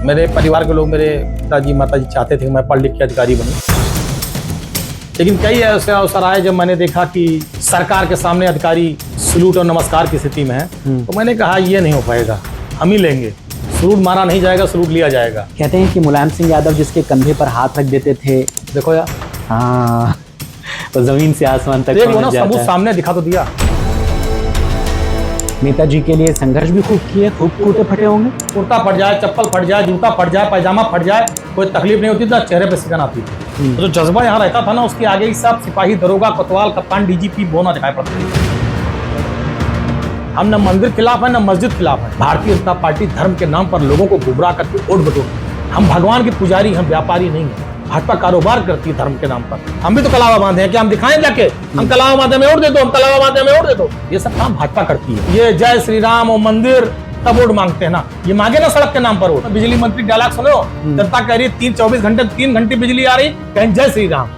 मेरे परिवार के लोग, मेरे पिताजी माताजी चाहते थे कि मैं पढ़ लिख के अधिकारी बनूं, लेकिन कई ऐसे अवसर आए जब मैंने देखा कि सरकार के सामने अधिकारी सलूट और नमस्कार की स्थिति में है, तो मैंने कहा ये नहीं हो पाएगा, हम ही लेंगे। सलूट मारा नहीं जाएगा, सलूट लिया जाएगा। कहते हैं कि मुलायम सिंह यादव जिसके कंधे पर हाथ रख देते थे, देखो यार, हाँ, तो जमीन से आसमान तक देखो ना, सबूत सामने दिखा तो दिया। नेताजी के लिए संघर्ष भी खूब किए, खूब कूटे फटे होंगे। कुर्ता फट जाए, चप्पल फट जाए, जूता फट जाए, पैजामा फट जाए, कोई तकलीफ नहीं होती, तो चेहरे पे सिकन आती थी। तो जो जज्बा यहाँ रहता था ना, उसके आगे ही सब सिपाही, दरोगा, कोतवाल, कप्तान, डीजीपी बोना दिखाई पड़ता है। हम न मंदिर खिलाफ है, न मस्जिद खिलाफ है। भारतीय जनता पार्टी धर्म के नाम पर लोगों को गुमराह करके वोट बटोरती। हम भगवान के पुजारी, हम व्यापारी नहीं है। भाजपा कारोबार करती है धर्म के नाम पर। हम भी तो कलावा बांधे हैं कि हम दिखाएं जाके, हम कलावा बांधे में वोट दे दो, हम कलावा बांधे में वोट दे दो। ये सब काम भाजपा करती है। ये जय श्री राम और मंदिर तब वोट मांगते हैं ना, ये मांगे ना सड़क के नाम पर वोट। बिजली मंत्री डायलॉग सुनो, जनता कह रही है 24 घंटे 3 घंटे बिजली आ रही, कहीं जय श्री राम।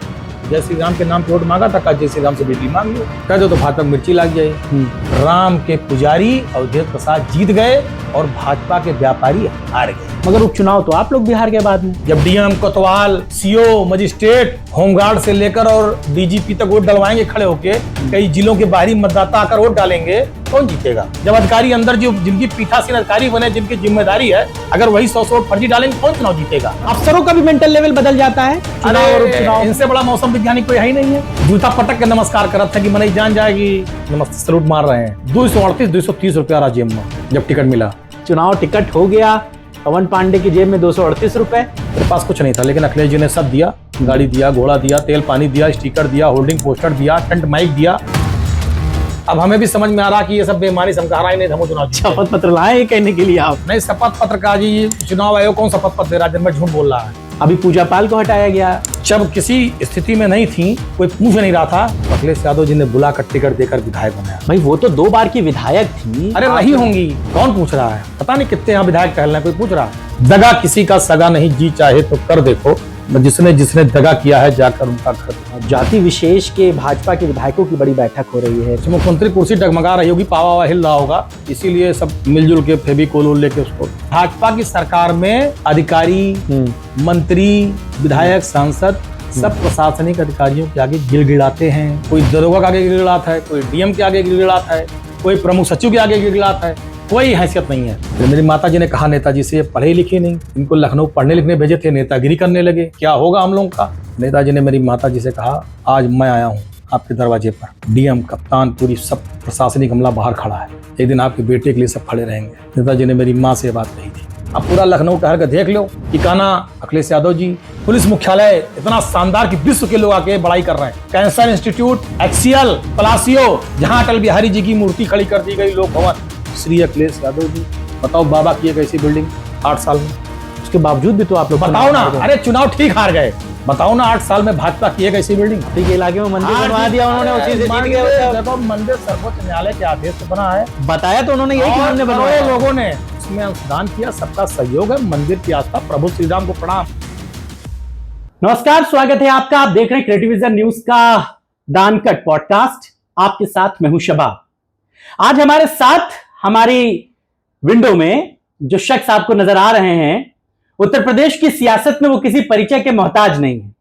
जय श्री राम के नाम पे वोट मांगा था, जय श्री राम से बिजली मांग लो, कह दो तो भाजपा मिर्ची लग जाए। राम के पुजारी अवधेश प्रसाद जीत गए और भाजपा के व्यापारी हार गए। मगर उपचुनाव तो आप लोग बिहार के बाद में, जब डीएम, कोतवाल, सीओ, मजिस्ट्रेट, होमगार्ड से लेकर और डीजीपी तक वोट डलवाएंगे खड़े होके, कई जिलों के बाहरी मतदाता आकर वोट डालेंगे, कौन जीतेगा? जब अधिकारी अंदर जो जिनकी पीठासीन अधिकारी बने, जिनकी जिम्मेदारी है, अगर वही 100 वोट फर्जी डालेंगे, कौन चुनाव जीतेगा? अफसरों का भी मेंटल लेवल बदल जाता है। अरे इनसे बड़ा मौसम वैज्ञानिक कोई है ही नहीं है। जूता पटक के नमस्कार कर रहा था कि मनई जान जाएगी, नमस्ते सलूट मार रहे हैं। 238 230 रुपया रहा जेब में जब टिकट मिला। चुनाव टिकट हो गया, पवन पांडे की जेब में 238 रुपए। मेरे पास कुछ नहीं था, लेकिन अखिलेश जी ने सब दिया। गाड़ी दिया, घोड़ा दिया, तेल पानी दिया, स्टिकर दिया, होल्डिंग पोस्टर दिया, टेंट माइक दिया। अब हमें भी समझ में आ रहा कि ये सब बेईमानी समझा ही नहीं, हम चुनाव शपथ पत्र लाए कहने के लिए आप? नहीं, शपथ पत्र का जी चुनाव आयोग कौन शपथ पत्र दे रहा है, जब मैं झूठ बोल रहा है। अभी पूजा पाल को हटाया गया, जब किसी स्थिति में नहीं थी, कोई पूछ नहीं रहा था, अखिलेश यादव जी ने बुलाकर टिकट देकर विधायक बनाया। भाई वो तो 2 बार की विधायक थी। अरे रही होंगी, कौन पूछ रहा है? पता नहीं कितने यहाँ विधायक टहल रहे हैं, कोई पूछ रहा है? दगा किसी का सगा नहीं, जी चाहे तो कर देखो। जिसने जिसने दगा किया है जाकर उनका घर। जाति विशेष के भाजपा के विधायकों की बड़ी बैठक हो रही है। मुख्यमंत्री कुर्सी डगमगा रही होगी, पावा हिल रहा होगा, इसीलिए सब मिलजुल के फेविकोल लेके उसको। भाजपा की सरकार में अधिकारी, मंत्री, विधायक, सांसद सब प्रशासनिक अधिकारियों के आगे गिड़गिड़ाते हैं। कोई दरोगा के आगे गिड़गिड़ाता है, कोई डीएम के आगे गिड़गिड़ाता है, कोई प्रमुख सचिव के आगे गिड़गिड़ाता है। कोई हैसियत नहीं है। तो मेरी माता जी ने कहा नेताजी से, पढ़े लिखे नहीं, इनको लखनऊ पढ़ने लिखने भेजे थे, नेतागिरी करने लगे, क्या होगा हम लोगों का? नेताजी ने मेरी माता जी से कहा, आज मैं आया हूँ आपके दरवाजे पर। डीएम, कप्तान, पूरी सब प्रशासनिक अमला बाहर खड़ा है, एक दिन आपके बेटे के लिए सब खड़े रहेंगे। नेताजी ने मेरी माँ से बात कही थी। अब पूरा लखनऊ टहर कर देख लो, ठिकाना अखिलेश यादव जी, पुलिस मुख्यालय इतना शानदार कि विश्व के लोग आके बड़ाई कर रहे हैं। कैंसर इंस्टीट्यूट, एक्सियल, पलासियो, जहाँ अटल बिहारी जी की मूर्ति खड़ी कर दी गई, लोक भवन, श्री अखिलेश यादव जी। बताओ बाबा की एक ऐसी बिल्डिंग 8 साल में, उसके बावजूद भी तो आप लोग बताओ ना। अरे चुनाव ठीक हार गए, बताओ ना 8 साल में भाजपा की एक ऐसी बिल्डिंग। ठीक इलाके में मंदिर बनवा दिया उन्होंने, उसी से जीत गए। देखो मंदिर सर्वोच्च न्यायालय के आदेश से बना है, बताया तो उन्होंने यही कि हमने बनवाया, लोगों ने उसमें अंशदान किया, सबका सहयोग है। मंदिर की आस्था, प्रभु श्री राम को प्रणाम। नमस्कार, स्वागत है आपका। आप देख रहे हैं क्रिएटिविजन न्यूज का दान कट पॉडकास्ट। आपके साथ मैं हूं शबा। आज हमारे साथ हमारी विंडो में जो शख्स आपको नजर आ रहे हैं, उत्तर प्रदेश की सियासत में वो किसी परिचय के मोहताज नहीं है।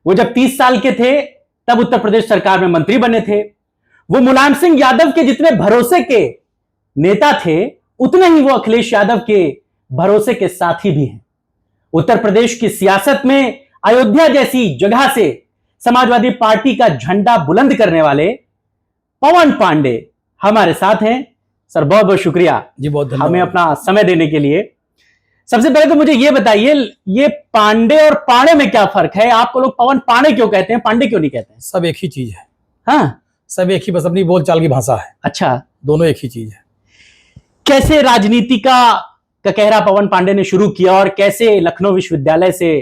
वो जब 30 साल के थे तब उत्तर प्रदेश सरकार में मंत्री बने थे। वो मुलायम सिंह यादव के जितने भरोसे के नेता थे, उतने ही वो अखिलेश यादव के भरोसे के साथी भी हैं। उत्तर प्रदेश की सियासत में अयोध्या जैसी जगह से समाजवादी पार्टी का झंडा बुलंद करने वाले पवन पांडे हमारे साथ हैं। सर बहुत बहुत शुक्रिया जी, बहुत धन्यवाद हमें अपना समय देने के लिए। सबसे पहले तो मुझे ये बताइए, ये पांडे और पाणे में क्या फर्क है? आपको लोग पवन पाणे क्यों कहते हैं, पांडे क्यों नहीं कहते हैं? सब एक ही चीज है। हाँ, सब एक ही, बस अपनी बोलचाल की भाषा है। अच्छा, दोनों एक ही चीज है। कैसे राजनीति का कहरा पवन पांडे ने शुरू किया और कैसे लखनऊ विश्वविद्यालय से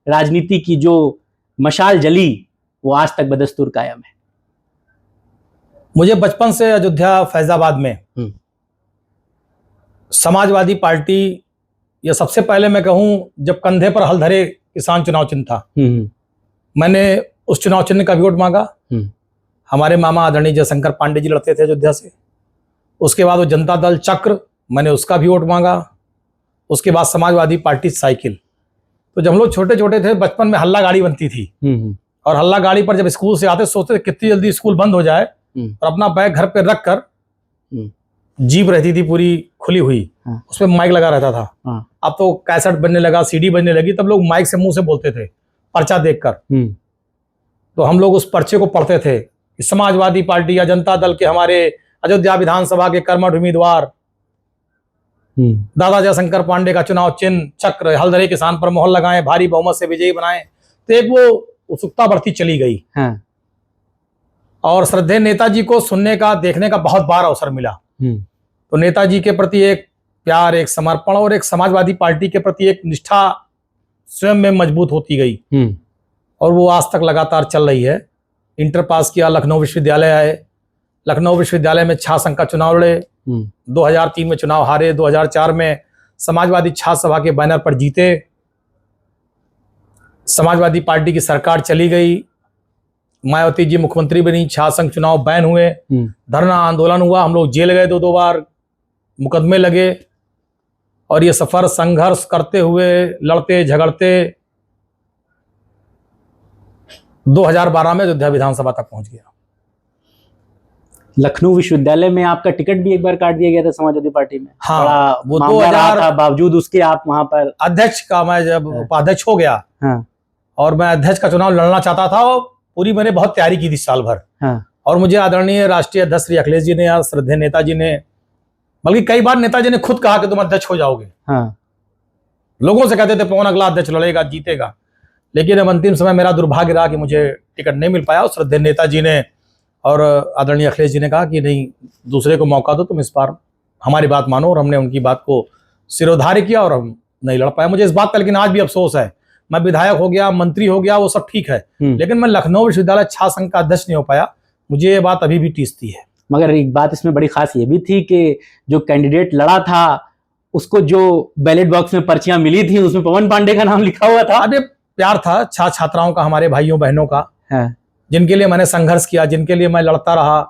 राजनीति की जो मशाल जली वो आज तक बदस्तूर कायम है? मुझे बचपन से अयोध्या, फैजाबाद में समाजवादी पार्टी, या सबसे पहले मैं कहूं जब कंधे पर हल धरे किसान चुनाव चिन्ह था, मैंने उस चुनाव चिन्ह का भी वोट मांगा। हमारे मामा आदरणीय जयशंकर पांडे जी लड़ते थे अयोध्या से। उसके बाद वो जनता दल चक्र, मैंने उसका भी वोट मांगा। उसके बाद समाजवादी पार्टी साइकिल। तो जब हम लोग छोटे छोटे थे बचपन में हल्ला गाड़ी बनती थी, और हल्ला गाड़ी पर जब स्कूल से आते सोचते थे कितनी जल्दी स्कूल बंद हो जाए, और अपना बैग घर पे रख कर, जीप रहती थी पूरी खुली हुई, उसमें माइक लगा रहता था। अब तो कैसेट बनने लगा, सीडी बनने लगी, तब लोग माइक से मुंह से बोलते थे पर्चा देखकर। तो हम लोग उस पर्चे को पढ़ते थे कि समाजवादी पार्टी या जनता दल के हमारे अयोध्या विधानसभा के कर्मठ उम्मीदवार दादा जयशंकर पांडे का चुनाव चिन्ह चक्र, हल्दरे किसान पर मोहर लगाएं, भारी बहुमत से विजयी बनाएं। तो एक वो उत्सुकता बढ़ती चली गई। और श्रद्धेय नेताजी को सुनने का, देखने का बहुत बार अवसर मिला। तो नेताजी के प्रति एक प्यार, एक समर्पण और एक समाजवादी पार्टी के प्रति एक निष्ठा स्वयं में मजबूत होती गई, और वो आज तक लगातार चल रही है। इंटर पास किया, लखनऊ विश्वविद्यालय आए, लखनऊ विश्वविद्यालय में छात्र संघ का चुनाव लड़े, 2003 में चुनाव हारे, 2004 में समाजवादी छात्र सभा के बैनर पर जीते। समाजवादी पार्टी की सरकार चली गई, मायावती जी मुख्यमंत्री बनी, छात्र संघ चुनाव बैन हुए, धरना आंदोलन हुआ, हम लोग जेल गए, दो बार मुकदमे लगे, और ये सफर संघर्ष करते हुए, लड़ते झगड़ते 2012 में अयोध्या विधानसभा तक पहुंच गया। लखनऊ विश्वविद्यालय में आपका टिकट भी एक बार काट दिया गया था समाजवादी पार्टी में। हाँ, वो 2000 था, बावजूद उसके आप वहां पर अध्यक्ष का, मैं जब उपाध्यक्ष हो गया, और मैं अध्यक्ष का चुनाव लड़ना चाहता था, और पूरी मैंने बहुत तैयारी की थी साल भर। और मुझे आदरणीय राष्ट्रीय अध्यक्ष श्री अखिलेश जी ने या श्रद्धेय नेताजी ने, बल्कि कई बार नेताजी ने खुद कहा कि तुम अध्यक्ष हो जाओगे। लोगों से कहते थे पवन अगला अध्यक्ष लड़ेगा, जीतेगा, लेकिन अब अंतिम समय मेरा दुर्भाग्य रहा कि मुझे टिकट नहीं मिल पाया। और श्रद्धेय नेताजी ने और आदरणीय अखिलेश जी ने कहा कि नहीं, दूसरे को मौका दो, तुम इस बार हमारी बात मानो, और हमने उनकी बात को सिरोधार्य किया और हम नहीं लड़ पाए। मुझे इस बात का लेकिन आज भी अफसोस है, मैं विधायक हो गया, मंत्री हो गया, वो सब ठीक है, लेकिन मैं लखनऊ विश्वविद्यालय छात्र संघ का अध्यक्ष नहीं हो पाया। मुझे ये बात अभी भी टीसती है। मगर एक बात इसमें बड़ी खास ये भी थी कि जो कैंडिडेट लड़ा था उसको जो बैलेट बॉक्स में पर्चियां मिली थी उसमें पवन पांडे का नाम लिखा हुआ था। अब ये प्यार था छात्र छात्राओं का, हमारे भाइयों बहनों का, जिनके लिए मैंने संघर्ष किया, जिनके लिए मैं लड़ता रहा।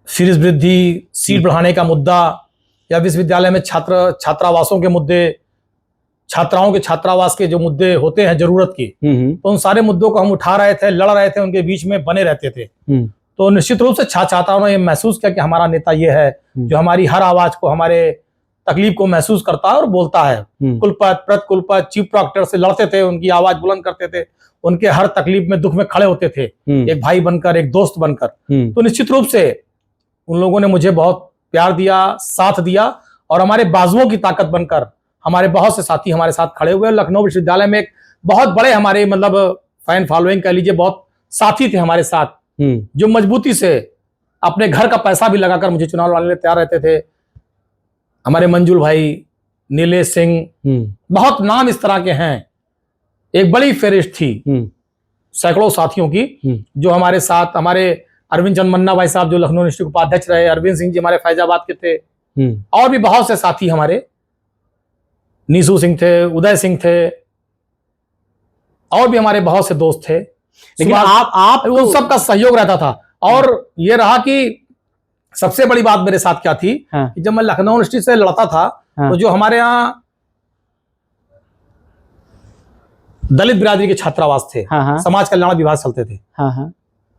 फीस वृद्धि, सीट बढ़ाने का मुद्दा, या विश्वविद्यालय में छात्रावासों के मुद्दे, छात्राओं के छात्रावास के जो मुद्दे होते हैं जरूरत की, तो उन सारे मुद्दों को हम उठा रहे थे, लड़ रहे थे, उनके बीच में बने रहते थे। तो निश्चित रूप से छात्राओं ने ये महसूस किया कि हमारा नेता ये है जो हमारी हर आवाज को, हमारे तकलीफ को महसूस करता है और बोलता है। कुलपति, प्रतिकुलपति, चीफ प्रॉक्टर से लड़ते थे, उनकी आवाज बुलंद करते थे, उनके हर तकलीफ में, दुख में खड़े होते थे, एक भाई बनकर, एक दोस्त बनकर। तो निश्चित रूप से उन लोगों ने मुझे बहुत प्यार दिया, साथ दिया, और हमारे बाजुओं की ताकत बनकर हमारे बहुत से साथी हमारे साथ खड़े हुए। लखनऊ विश्वविद्यालय में एक बहुत बड़े हमारे मतलब फैन फॉलोइंग कह लीजिए, बहुत साथी थे हमारे साथ, जो मजबूती से अपने घर का पैसा भी लगाकर मुझे चुनाव लड़ने तैयार रहते थे। हमारे मंजुल भाई, नीलेश सिंह, बहुत नाम इस तरह के हैं। एक बड़ी फेरिस्त थी सैकड़ों साथियों की जो हमारे साथ, हमारे अरविंद चंद मन्ना भाई साहब जो लखनऊ यूनिवर्सिटी के उपाध्यक्ष रहे, अरविंद सिंह जी हमारे फैजाबाद के थे, और भी बहुत से साथी हमारे, नीसू सिंह थे, उदय सिंह थे, और भी हमारे बहुत से दोस्त थे। लेकिन आप उन सबका सहयोग रहता था। और ये रहा कि सबसे बड़ी बात मेरे साथ क्या थी कि जब मैं लखनऊ यूनिवर्सिटी से लड़ता था, तो जो हमारे यहाँ दलित बिरादरी के छात्रावास थे, समाज कल्याण विभाग चलते थे,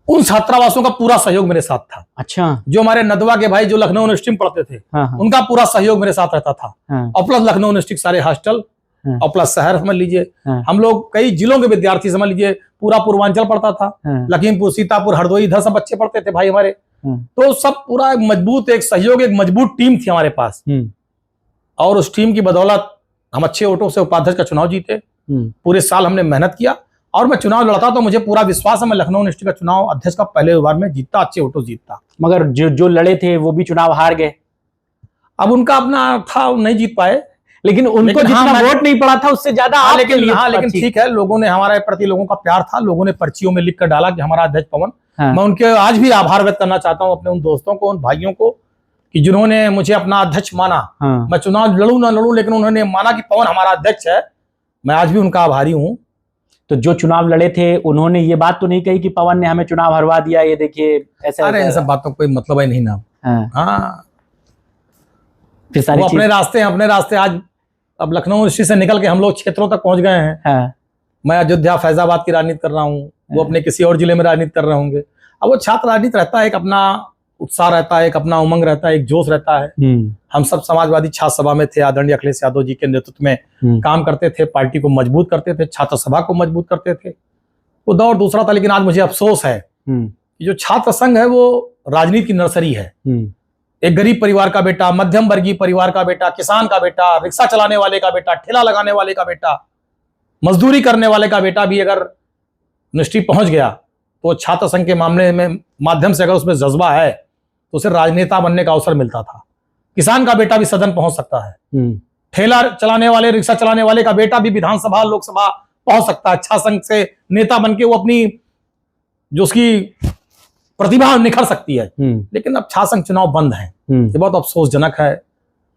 उन छात्रावासों का पूरा सहयोग मेरे साथ था। अच्छा। जो हमारे नदवा के भाई जो लखनऊ यूनिवर्सिटी में पढ़ते थे, उनका पूरा सहयोग मेरे साथ रहता था। और प्लस लखनऊ यूनिवर्सिटी के सारे हॉस्टल, और प्लस शहर समझ लीजिए, हम लोग कई जिलों के विद्यार्थी समझ लीजिए, पूरा पूर्वांचल पढ़ता था, लखीमपुर, सीतापुर, हरदोई, इधर सब बच्चे पढ़ते थे भाई हमारे। तो सब पूरा मजबूत एक सहयोग, एक मजबूत टीम थी हमारे पास, और उस टीम की बदौलत हम अच्छे वोटों से उपाध्यक्ष का चुनाव जीते। पूरे साल हमने मेहनत किया, और मैं चुनाव लड़ता तो मुझे पूरा विश्वास है मैं लखनऊ यूनिवर्सिटी का चुनाव अध्यक्ष का पहले बार में जीतता, अच्छे वोटों जीतता। मगर जो लड़े थे वो भी चुनाव हार गए। अब उनका अपना था, नहीं जीत पाए, लेकिन उनको जितना वोट नहीं पड़ा था उससे ज्यादा आपके लिए। लेकिन ठीक है, लोगों ने हमारे प्रति, लोगों का प्यार था, लोगों ने पर्चियों में लिख कर डाला कि हमारा अध्यक्ष पवन। मैं उनके आज भी आभार व्यक्त करना चाहता हूं, अपने उन दोस्तों को, उन भाइयों को, कि जिन्होंने मुझे अपना अध्यक्ष माना। मैं चुनाव लड़ूं ना लड़ूं, लेकिन उन्होंने माना कि पवन हमारा अध्यक्ष है। मैं आज भी उनका आभारी हूं। तो जो चुनाव लड़े थे उन्होंने ये बात तो नहीं कही कि पवन ने हमें चुनाव हरवा दिया, ये देखिए ऐसा? अरे इन सब बातों का कोई मतलब ही नहीं ना। हाँ। फिर सारी अपने रास्ते आज अब लखनऊ यूनिवर्सिटी से निकल के हम लोग क्षेत्रों तक पहुंच गए हैं। हाँ। मैं अयोध्या फैजाबाद की राजनीति कर रहा हूँ, वो अपने किसी और जिले में राजनीति कर रहे होंगे। अब वो छात्र राजनीति रहता है, एक अपना उत्साह रहता है, एक अपना उमंग रहता है, एक जोश रहता है। हम सब समाजवादी छात्र सभा में थे, आदरणीय अखिलेश यादव जी के नेतृत्व में काम करते थे, पार्टी को मजबूत करते थे, छात्र सभा को मजबूत करते थे। वो दौर दूसरा था, लेकिन आज मुझे अफसोस है कि जो छात्र संघ है वो राजनीति की नर्सरी है। एक गरीब परिवार का बेटा, मध्यम वर्गीय परिवार का बेटा, किसान का बेटा, रिक्शा चलाने वाले का बेटा, ठेला लगाने वाले का बेटा, मजदूरी करने वाले का बेटा भी अगर यूनिवर्सिटी पहुंच गया तो छात्र संघ के मामले में माध्यम से अगर उसमें जज्बा है तो उसे राजनेता बनने का अवसर मिलता था। किसान का बेटा भी सदन पहुंच सकता है, ठेला चलाने वाले, रिक्शा चलाने वाले का बेटा भी विधानसभा, लोकसभा पहुंच सकता है। छात्र संघ से नेता बन के वो अपनी जो उसकी प्रतिभा निखर सकती है। लेकिन अब छात्र संघ चुनाव बंद है, ये बहुत अफसोसजनक है।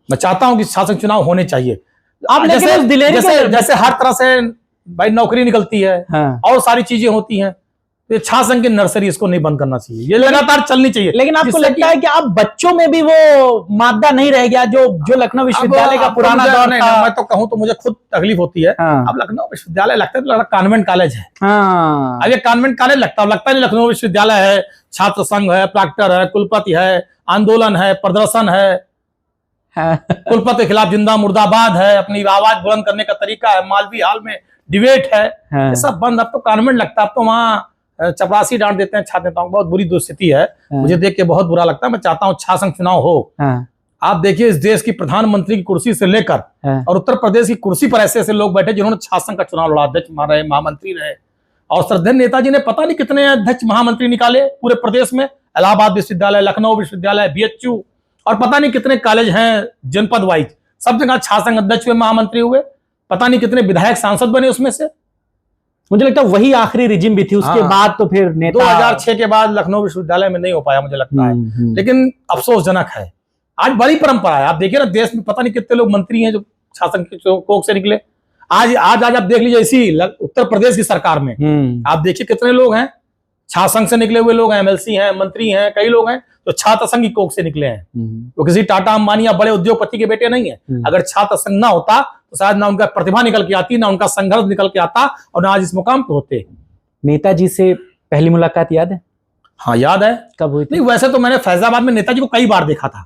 मैं चाहता हूं कि छात्र संघ चुनाव होने चाहिए। आप जैसे हर तरह से भाई नौकरी निकलती है, हाँ। और सारी चीजें होती हैं, तो ये छात्र संघ की नर्सरी, इसको नहीं बंद करना चाहिए, ये लगातार चलनी चाहिए। लेकिन आपको लगता है कि अब बच्चों में भी वो मादा नहीं रह गया जो लखनऊ विश्वविद्यालय का पुराना दौर था? मैं तो कहूं तो मुझे खुद तकलीफ होती है। हाँ। अब लखनऊ विश्वविद्यालय लगता है कॉन्वेंट कॉलेज है। हाँ। अब ये कॉन्वेंट कॉलेज लगता नहीं लखनऊ विश्वविद्यालय है। छात्र संघ है, प्राक्टर है, कुलपति है, आंदोलन है, प्रदर्शन है, कुलपति के खिलाफ जिंदा मुर्दाबाद है, अपनी आवाज बुलंद करने का तरीका है, मालवी हाल में डिबेट है, ये सब बंद। अब तो कॉन्वेंट लगता है, अब तो वहाँ चपरासी डांट देते हैं छात्र नेताओं को। बहुत बुरी दुस्थिति है, मुझे देख के बहुत बुरा लगता है। मैं चाहता हूँ छात्र संघ चुनाव हो। आप देखिए, इस देश की प्रधानमंत्री की कुर्सी से लेकर और उत्तर प्रदेश की कुर्सी पर ऐसे ऐसे लोग बैठे जिन्होंने छात्र संघ का चुनाव लड़ा, अध्यक्ष रहे, महामंत्री रहे। और श्रद्धेय नेताजी ने पता नहीं कितने अध्यक्ष महामंत्री निकाले पूरे प्रदेश में। इलाहाबाद विश्वविद्यालय, लखनऊ विश्वविद्यालय, BHU और पता नहीं कितने कॉलेज हैं जनपद वाइज, सब जगह छात्र संघ अध्यक्ष हुए, महामंत्री हुए, पता नहीं कितने विधायक सांसद बने उसमें से। मुझे लगता है वही आखिरी रिजिम भी थी, उसके बाद तो फिर 2006 के बाद लखनऊ विश्वविद्यालय में नहीं हो पाया, मुझे लगता है। लेकिन अफसोसजनक है, आज बड़ी परंपरा है। आप देखिए ना, देश में पता नहीं कितने लोग मंत्री हैं जो छात्र संघ के कोख से निकले। आज आप देख लीजिए, इसी उत्तर प्रदेश की सरकार में आप देखिए कितने लोग हैं छात्र संघ से निकले हुए लोग हैं, MLC हैं, मंत्री हैं, कई लोग हैं जो छात्र संघ की कोख से निकले हैं। तो किसी टाटा अंबानी या बड़े उद्योगपति के बेटे नहीं है। अगर छात्र संघ ना होता तो शायद ना उनका प्रतिभा निकल के आती, ना उनका संघर्ष निकल के आता, और ना आज इस मुकाम पे होते। नेताजी से पहली मुलाकात याद है? हाँ याद है। कब हुई थी? नहीं, वैसे तो मैंने फैजाबाद में नेताजी को कई बार देखा था।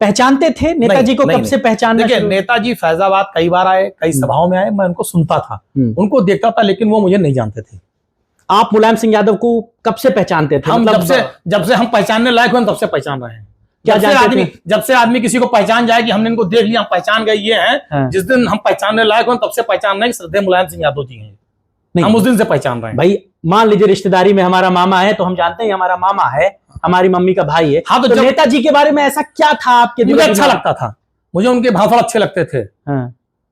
पहचानते थे नेताजी को? कब से पहचानते? देखिए, नेताजी फैजाबाद कई बार आए, कई सभाओं में आए, मैं उनको सुनता था, उनको देखता था, लेकिन वो मुझे नहीं जानते थे। आप मुलायम सिंह यादव को कब से पहचानते थे? हम जब से हम पहचानने लायक हुए, तब से पहचान रहे हैं। जब से आदमी किसी को पहचान जाए कि हमने इनको देख लिया, हम पहचान गए, ये हैं, जिस दिन हम पहचानने लायक हुए तब से पहचान रहे श्रद्धेय मुलायम सिंह यादव जी हैं। हम उस दिन से पहचान रहे हैं। भाई मान लीजिए रिश्तेदारी में हमारा मामा है, तो हम जानते हैं हमारा मामा है, हमारी मम्मी का भाई है। हाँ, तो नेताजी के बारे में ऐसा क्या था आपके दिल में? मुझे अच्छा लगता था, मुझे उनके भाषण अच्छे लगते थे,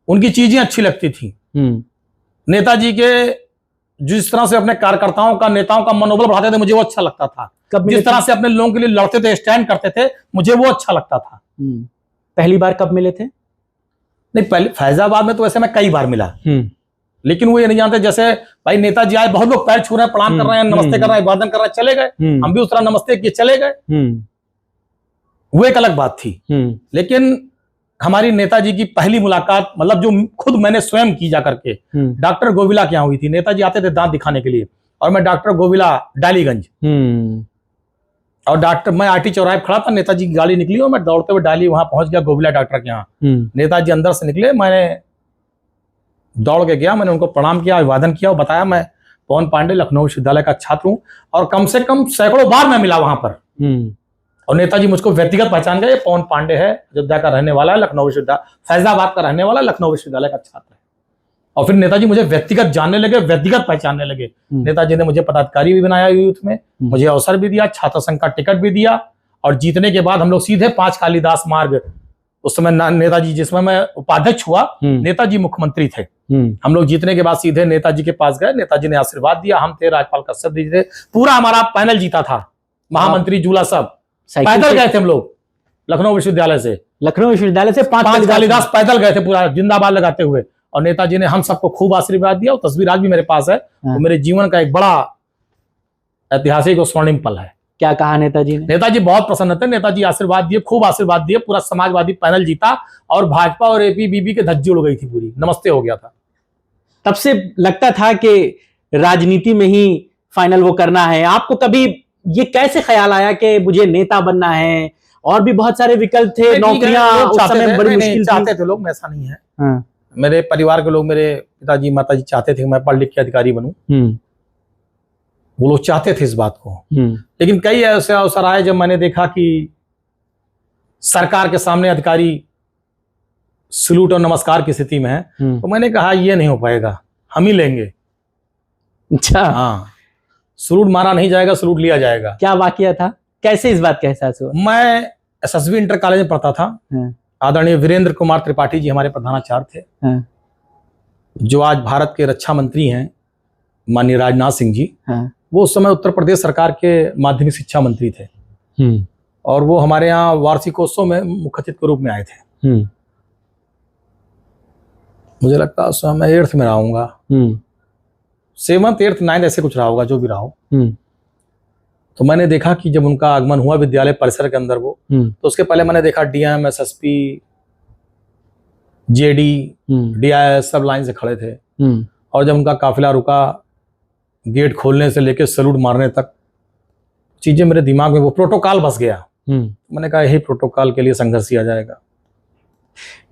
उनकी चीजें अच्छी लगती थी। नेताजी के जिस तरह से अपने कार्यकर्ताओं का, नेताओं का मनोबल बढ़ाते थे, मुझे वो अच्छा लगता था। जिस तरह से अपने लोगों के लिए लड़ते थे, स्टैंड करते थे, मुझे वो अच्छा लगता था। पहली बार कब मिले थे? नहीं, पहले फैजाबाद में तो वैसे मैं कई बार मिला, लेकिन वो ये नहीं जानते। जैसे भाई नेताजी आए, बहुत लोग पैर छू रहे हैं, प्रणाम कर रहे हैं, नमस्ते कर रहे हैं, अभिवादन कर रहे हैं, चले गए। हम भी उस तरह नमस्ते किए, चले गए। वो एक अलग बात थी। लेकिन हमारी नेताजी की पहली मुलाकात, मतलब जो खुद मैंने स्वयं की जाकर के, डॉक्टर गोविला के यहाँ हुई थी। नेताजी आते थे दांत दिखाने के लिए, और मैं डॉक्टर गोविला, डालीगंज, और मैं RT चौराहे खड़ा था, नेताजी की गाड़ी निकली और मैं दौड़ते हुए डाली वहां पहुंच गया गोविला डॉक्टर के यहाँ। नेताजी अंदर से निकले, मैंने दौड़ के गया, मैंने उनको प्रणाम किया, अभिवादन किया और बताया मैं पवन पांडे लखनऊ विश्वविद्यालय का छात्र हूँ, और कम से कम सैकड़ों बार मैं मिला वहां पर। और नेताजी मुझको व्यक्तिगत पहचान गए, पवन पांडे है, अयोध्या का रहने वाला है, लखनऊ विश्वविद्यालय, फैजाबाद का रहने वाला, लखनऊ विश्वविद्यालय का छात्र है। और फिर नेताजी मुझे व्यक्तिगत जानने लगे, व्यक्तिगत पहचानने लगे। नेताजी ने मुझे पदाधिकारी भी बनाया यूथ में, मुझे अवसर भी दिया, छात्र संघ का टिकट भी दिया, और जीतने के बाद हम लोग सीधे 5 कालिदास मार्ग, उस समय नेताजी, जिसमें मैं उपाध्यक्ष हुआ, नेताजी मुख्यमंत्री थे, हम लोग जीतने के बाद सीधे नेताजी के पास गए। नेताजी ने आशीर्वाद दिया, हम थे, राज्यपाल कश्यप जी थे, पूरा हमारा पैनल जीता था, महामंत्री जूला सब पैदल गए थे हम लोग लखनऊ विश्वविद्यालय से। 5 कालिदास पैदल गए थे, पूरा जिंदाबाद लगाते हुए, और नेताजी ने हम सबको खूब आशीर्वाद दिया। तस्वीर आज भी मेरे पास है, वो मेरे जीवन का एक बड़ा ऐतिहासिक और स्वर्णिम पल है। क्या कहा नेताजी ने? नेताजी बहुत प्रसन्न थे। नेताजी आशीर्वाद दिए, खूब आशीर्वाद दिए। पूरा समाजवादी पैनल जीता और भाजपा और एपीबीपी के धज्जी उड़ गई थी पूरी, नमस्ते हो गया था। तब से लगता था कि राजनीति में ही फाइनल वो करना है। आपको कभी ये कैसे ख्याल आया कि मुझे नेता बनना है? और भी बहुत सारे विकल्प थे, नौकरियां उस समय बड़ी मुश्किल चाहते थे लोग, मैं ऐसा नहीं है। हाँ। मेरे परिवार के लोग, मेरे पिताजी माताजी चाहते थे कि मैं पढ़ लिख के अधिकारी बनूं। वो लोग चाहते थे इस बात को। लेकिन कई ऐसे अवसर आए जब मैंने देखा कि सरकार के सामने अधिकारी सलूट और नमस्कार की स्थिति में है, तो मैंने कहा ये नहीं हो पाएगा, हम ही लेंगे। अच्छा। हाँ, सलूट मारा नहीं जाएगा, सलूट लिया जाएगा। क्या वाकया था? कैसे इस बात का एहसास हुआ? मैं एसएसबी इंटर कॉलेज में पढ़ता था। आदरणीय वीरेंद्र कुमार त्रिपाठी जी हमारे प्रधानाचार्य थे, जो आज भारत के रक्षा मंत्री हैं, माननीय राजनाथ सिंह जी। वो उस समय उत्तर प्रदेश सरकार के माध्यमिक शिक्षा मंत्री थे और वो हमारे यहाँ वार्षिकोत्सव में मुख्य अतिथि के रूप में आए थे। मुझे लगता है उस समय मैं 8th में रहा हूँगा, 7th 8th 9th ऐसे कुछ रहा होगा, जो भी रहा हो। तो मैंने देखा कि जब उनका आगमन हुआ विद्यालय परिसर के अंदर वो, तो उसके पहले मैंने देखा डीएम, एसएसपी, जेडी, डीआईएस सब लाइन से खड़े थे। और जब उनका काफिला रुका, गेट खोलने से लेकर सैल्यूट मारने तक चीजें मेरे दिमाग में, वो प्रोटोकॉल बस गया। मैंने कहा यही प्रोटोकॉल के लिए संघर्ष किया जाएगा।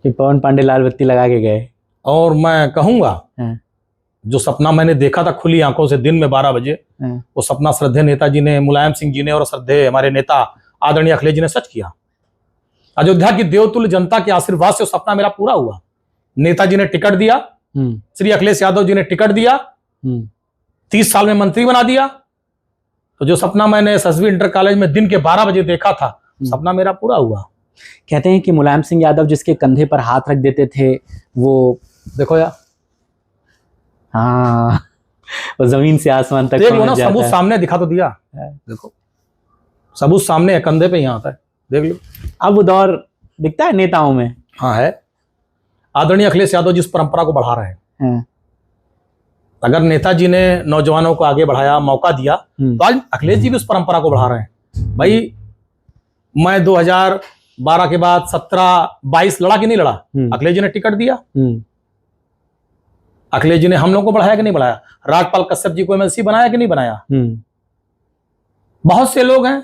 पवन पांडे लाल बत्ती लगा के गए। और मैं कहूंगा जो सपना मैंने देखा था खुली आंखों से दिन में 12 बजे, वो सपना श्रद्धेय नेताजी ने, मुलायम सिंह जी ने और श्रद्धेय हमारे नेता आदरणीय अखिलेश जी ने सच किया। अयोध्या की देवतुल्य जनता के आशीर्वाद से वो सपना मेरा पूरा हुआ। नेताजी ने टिकट दिया, श्री अखिलेश यादव जी ने टिकट दिया, 30 साल में मंत्री बना दिया। तो जो सपना मैंने एसएसबी इंटर कॉलेज में दिन के 12 बजे देखा था, सपना मेरा पूरा हुआ। कहते हैं कि मुलायम सिंह यादव जिसके कंधे पर हाथ रख देते थे, वो देखो यार, हाँ, वो जमीन से आसमान तक देख लो ना, सबूत सामने दिखा तो दिया। देखो सबूत सामने है, कंधे पे यहाँ आता है, देख लो। अब वो दौर दिखता है नेताओं में। हाँ है। आदरणीय अखिलेश यादव जिस परंपरा को बढ़ा रहे हैं, अगर नेताजी ने नौजवानों को आगे बढ़ाया, मौका दिया, तो आज अखिलेश जी भी उस परंपरा को बढ़ा रहे हैं। भाई मैं 2012 के बाद 17-22 लड़ा कि नहीं लड़ा, अखिलेश जी ने टिकट दिया। अखिलेश जी ने हम लोगों को बढ़ाया कि नहीं बढ़ाया? राजपाल कश्यप जी को एमएलसी बनाया कि नहीं बनाया? बहुत से लोग हैं।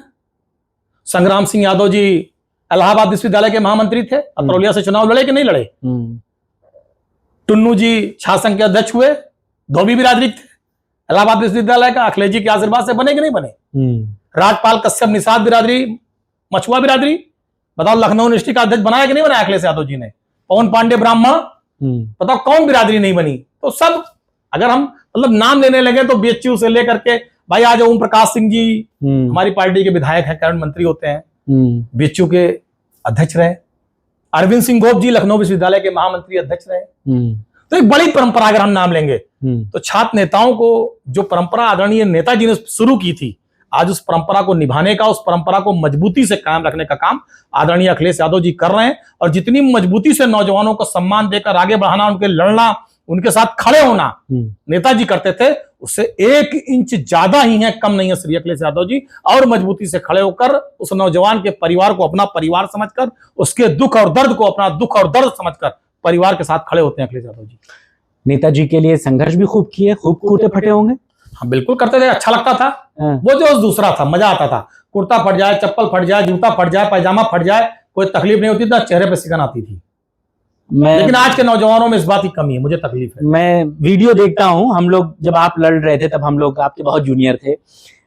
संग्राम सिंह यादव जी इलाहाबाद विश्वविद्यालय के महामंत्री थे, अतरौलिया से चुनाव लड़े कि नहीं लड़े? टुन्नू जी छासंघ के अध्यक्ष हुए, धोबी बिरादरी थे इलाहाबाद विश्वविद्यालय का, अखिलेश जी के आशीर्वाद से बने कि नहीं बने? राजपाल कश्यप निषाद बिरादरी, मछुआ बिरादरी, बताओ लखनऊ यूनिवर्सिटी का अध्यक्ष बनाया कि नहीं बनाया अखिलेश यादव जी ने? पवन पांडे ब्राह्मण, बताओ कौन बिरादरी नहीं बनी? तो सब अगर हम मतलब नाम लेने लगे तो बीएचयू से लेकर के, भाई आज ओम प्रकाश सिंह जी हमारी पार्टी के विधायक हैं, कैबिनेट मंत्री होते हैं, बीएचयू के अध्यक्ष रहे। अरविंद सिंह गोप जी लखनऊ विश्वविद्यालय के महामंत्री अध्यक्ष रहे। तो एक बड़ी परंपरा अगर हम नाम लेंगे, तो छात्र नेताओं को जो परंपरा आदरणीय नेताजी ने शुरू की थी, आज उस परंपरा को निभाने का, उस परंपरा को मजबूती से कायम रखने का काम आदरणीय अखिलेश यादव जी कर रहे हैं। और जितनी मजबूती से नौजवानों को सम्मान देकर आगे बढ़ाना, उनके लड़ना, उनके साथ खड़े होना नेताजी करते थे, उससे 1 इंच ज्यादा ही है, कम नहीं है श्री अखिलेश यादव जी। और मजबूती से खड़े होकर उस नौजवान के परिवार को अपना परिवार समझकर, उसके दुख और दर्द को अपना दुख और दर्द समझकर परिवार के साथ खड़े होते हैं अखिलेश यादव जी। नेताजी के लिए संघर्ष भी खूब किए, खूब कूटे फटे होंगे। हाँ बिल्कुल करते थे, अच्छा लगता था। वो जो दूसरा था, मजा आता था। कुर्ता फट जाए, चप्पल फट जाए, जूता फट जाए, पैजामा फट जाए, कोई तकलीफ नहीं होती थी, चेहरे पे सिकन आती थी। लेकिन आज के नौजवानों में इस बात की कमी है, मुझे तकलीफ है। मैं वीडियो देखता हूं, हम लोग जब आप लड़ रहे थे तब हम लोग आपके बहुत जूनियर थे,